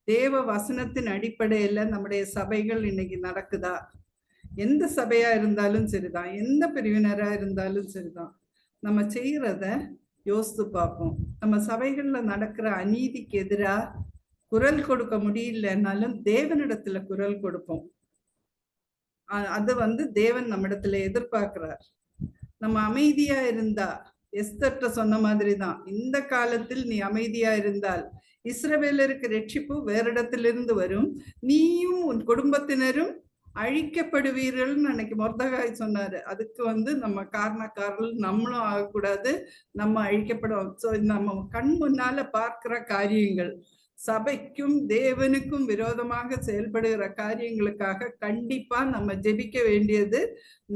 தேவ வசனத்தின் அடிப்படையில நம்முடைய சபைகள் இன்னைக்கு நடக்குதா? எந்த சபையா இருந்தாலும் சரிதான், எந்த பிரிவினரா இருந்தாலும் சரிதான், நம்ம செய்யறத யோசித்து பார்ப்போம். நம்ம சபைகள்ல நடக்கிற அநீதிக்கு எதிராக குரல் கொடுக்க முடியலன்னாலும் தேவனிடத்துல குரல் கொடுப்போம். அது தேவன் நம்மிடத்துல எதிர்பார்க்கிறார். நம்ம அமைதியா இருந்தா, எஸ்தர்ட்ட சொன்ன மாதிரிதான், இந்த காலத்தில் நீ அமைதியா இருந்தால் இஸ்ரவேலருக்கு ரட்சிப்பு வேற இடத்திலிருந்து வரும், நீயும் உன் குடும்பத்தினரும் அழிக்கப்படுவீர்கள்னு அன்னைக்கு மொர்தகாய் சொன்னாரு. அதுக்கு நம்ம காரணக்காரர்கள் நம்மளும் ஆகக்கூடாது, நம்ம அழிக்கப்படும். ஸோ நம்ம கண் முன்னால பார்க்கிற காரியங்கள், சபைக்கும் தேவனுக்கும் விரோதமாக செயல்படுகிற காரியங்களுக்காக கண்டிப்பா நம்ம ஜெபிக்க வேண்டியது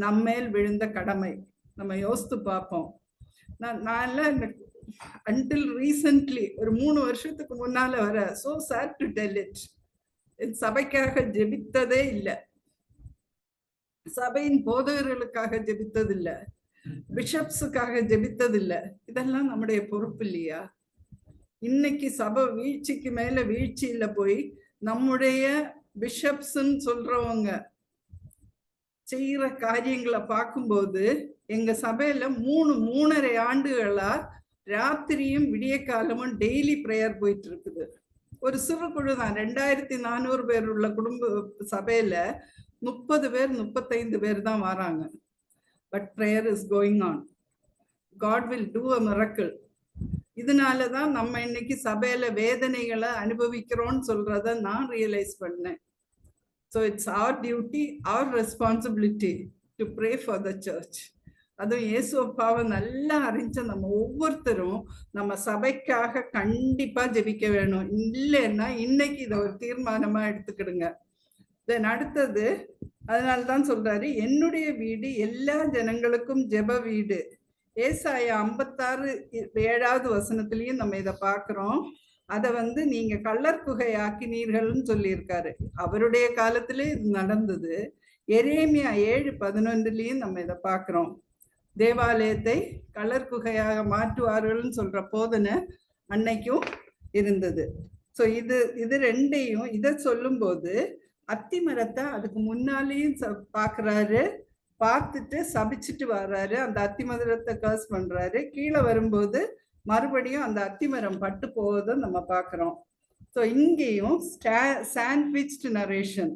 நம்மேல் விழுந்த கடமை. நம்ம யோசித்து பார்ப்போம். நான் until recently ஒரு 3 வருஷத்துக்கு முன்னால வர so sad to tell it, சபைக்காக ஜெபித்ததே இல்லை, சபையின் போதகர்களுக்காக ஜெபித்ததில்லை, பிஷப்ஸுக்காக ஜெபித்ததில்லை. இதெல்லாம் நம்முடைய பொறுப்பு இல்லையா? இன்னைக்கு சபை வீழ்ச்சிக்கு மேல வீழ்ச்சியில போய் நம்முடைய பிஷப்ஸ்ன்னு சொல்றவங்க செய்யற காரியங்களை பார்க்கும்போது, எங்க சபையில 3.5 ஆண்டுகளா ராத்திரியும் விடிய காலமும் டெய்லி பிரேயர் போயிட்டு இருக்குது. ஒரு சிறு குழு தான், 2400 பேர் உள்ள குடும்ப சபையில 30 பேர் 35 பேர் தான் வராங்க. But prayer is going on. God will do a miracle. இதனாலதான் நம்ம இன்னைக்கு சபையில வேதனைகளை அனுபவிக்கிறோம்னு சொல்றத நான் ரியலைஸ் பண்ணேன். So it's our duty, our responsibility to pray for the church. அதுவும் இயேசு அப்பாவை நல்லா அறிஞ்ச நம்ம ஒவ்வொருத்தரும் நம்ம சபைக்காக கண்டிப்பா ஜெபிக்க வேணும். இல்லைன்னா இன்னைக்கு இதை ஒரு தீர்மானமா எடுத்துக்கிடுங்க. தென் அடுத்தது, அதனால்தான் சொல்றாரு, என்னுடைய வீடு எல்லா ஜனங்களுக்கும் ஜெப வீடு. ஏசாயா 56:7வது வசனத்திலையும் நம்ம இதை பார்க்கிறோம். அதை நீங்க கள்ளர் குகை ஆக்கினீர்கள்னு சொல்லியிருக்காரு. அவருடைய காலத்திலே இது நடந்தது. எரேமியா 7:11 நம்ம இதை பார்க்கிறோம். தேவாலயத்தை கள்ளர் குகையாக மாற்றுவார்கள்னு சொல்ற போதனை அன்னைக்கும் இருந்தது. ஸோ இது ரெண்டையும் இதை சொல்லும் போது அத்தி மரத்தை அதுக்கு முன்னாலேயும் பார்க்குறாரு, பார்த்துட்டு சபிச்சுட்டு வர்றாரு, அந்த அத்தி மரத்தை கர்ஸ் பண்றாரு. கீழே வரும்போது மறுபடியும் அந்த அத்திமரம் பட்டு போவதை நம்ம பார்க்கிறோம். ஸோ இங்கேயும் சாண்ட்விச் நரேஷன்,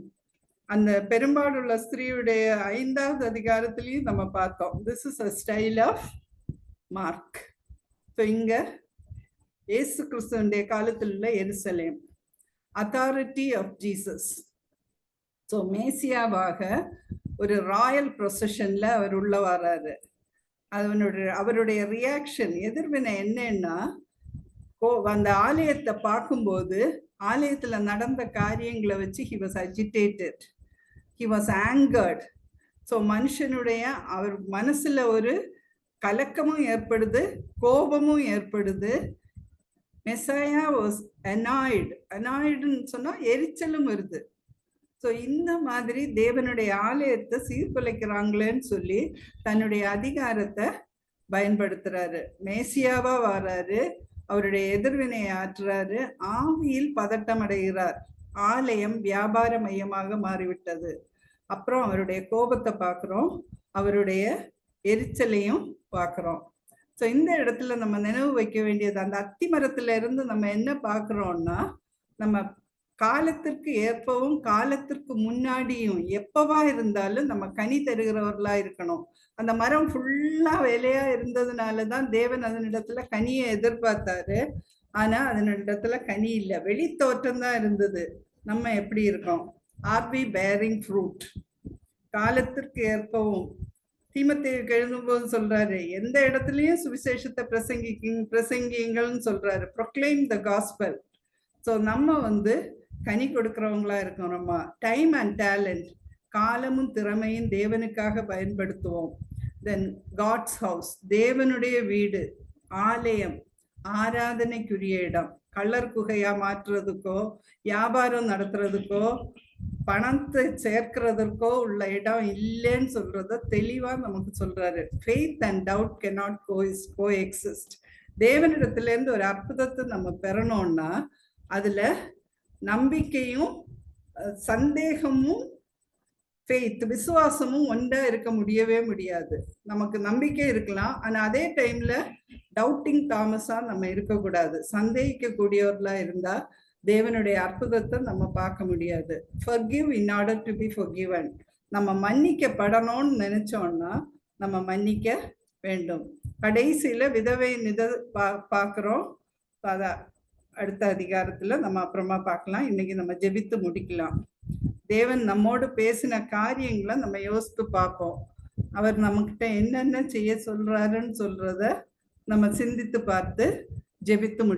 அந்த பெரும்பாலுள்ள ஸ்திரீயுடைய 5வது அதிகாரத்திலையும் நம்ம பார்த்தோம். This is a style of Mark. So இங்க இயேசு கிறிஸ்துவனுடைய காலத்தில் உள்ள எருசலேம், அத்தாரிட்டி ஆஃப் ஜீசஸ். ஸோ மேசியாவாக ஒரு ராயல் ப்ரொசஷன்ல அவர் உள்ள வர்றாரு. அவருடைய ரியாக்ஷன், எதிர்வினை என்னன்னா, அந்த ஆலயத்தை பார்க்கும்போது ஆலயத்துல நடந்த காரியங்களை வச்சு he was agitated, he was angered. So மனுஷனுடைய அவர் மனசுல ஒரு கலக்கமும் ஏற்படுது, கோபமும் ஏற்படுது. மெசாயா was annoyed. annoyedன்னு சொன்னா எரிச்சலும் வருது. ஸோ இந்த மாதிரி தேவனுடைய ஆலயத்தை சீர்குலைக்கிறாங்களேன்னு சொல்லி தன்னுடைய அதிகாரத்தை பயன்படுத்துறாரு. மேசியாவா வர்றாரு, அவருடைய எதிர்வினை ஆற்றுறாரு. ஆவியில் பதட்டம் அடைகிறார். ஆலயம் வியாபார மையமாக மாறிவிட்டது. அப்புறம் அவருடைய கோபத்தை பார்க்கிறோம், அவருடைய எரிச்சலையும் பார்க்கிறோம். ஸோ இந்த இடத்துல நம்ம நினைவு வைக்க வேண்டியது, அந்த அத்தி மரத்துல இருந்து நம்ம என்ன பார்க்கிறோம்னா, நம்ம காலத்திற்கு ஏற்பவும் காலத்திற்கு முன்னாடியும் எப்பவா இருந்தாலும் நம்ம கனி தருகிறவர்களா இருக்கணும். அந்த மரம் ஃபுல்லா வேலையா இருந்ததுனாலதான் தேவன் அதனிடத்துல கனியை எதிர்பார்த்தாரு. ஆனா அதனிடத்துல கனி இல்லை, வெளி தோற்றம் தான் இருந்தது. நம்ம எப்படி இருக்கோம்? Are we bearing fruit? காலத்திற்கு ஏற்பவும் தீமோத்தேயுவுக்கு எழுதும்போது சொல்றாரு, எந்த இடத்துலயும் சுவிசேஷத்தை பிரசங்கிங்கள்னு சொல்றாரு. Proclaim the gospel. ஸோ நம்ம கனி கொடுக்கிறவங்களா இருக்கோம். நம்ம டைம் அண்ட் டேலண்ட், காலமும் திறமையும் தேவனுக்காக பயன்படுத்துவோம். தென் காட்ஸ் ஹவுஸ், தேவனுடைய வீடு, ஆலயம், ஆராதனைக்குரிய இடம். கள்ளர் குகையா மாற்றுறதுக்கோ வியாபாரம் நடத்துறதுக்கோ பணத்தை சேர்க்கிறதுக்கோ உள்ள இடம் இல்லைன்னு சொல்றத தெளிவா நமக்கு சொல்றாரு. Faith and doubt cannot coexist. தேவனிடத்துல இருந்து ஒரு அற்புதத்தை நம்ம பெறணும்னா அதுல நம்பிக்கையும் சந்தேகமும் ஃபெய்த் விசுவாசமும் ஒன்றா இருக்க முடியவே முடியாது. நமக்கு நம்பிக்கை இருக்கலாம், ஆனா அதே டைம்ல டவுட்டிங் தாமஸா நம்ம இருக்கக்கூடாது. சந்தேகிக்க கூடியவர்களா இருந்தா தேவனுடைய அற்புதத்தை நம்ம பார்க்க முடியாது. forgive in order to be forgiven. நம்ம மன்னிக்கப்படணும்னு நினைச்சோம்னா நம்ம மன்னிக்க வேண்டும். கடைசியில விதவை பார்க்கிறோம். அடுத்த அதிகாரத்துல நம்ம அப்புறமா பார்க்கலாம். இன்னைக்கு நம்ம ஜெபித்து முடிக்கலாம். தேவன் நம்மோடு பேசின காரியங்களை நம்ம யோசித்து பார்ப்போம். அவர் நம்மகிட்ட என்னென்ன செய்ய சொல்றாருன்னு சொல்றத நம்ம சிந்தித்து பார்த்து ஜெபித்து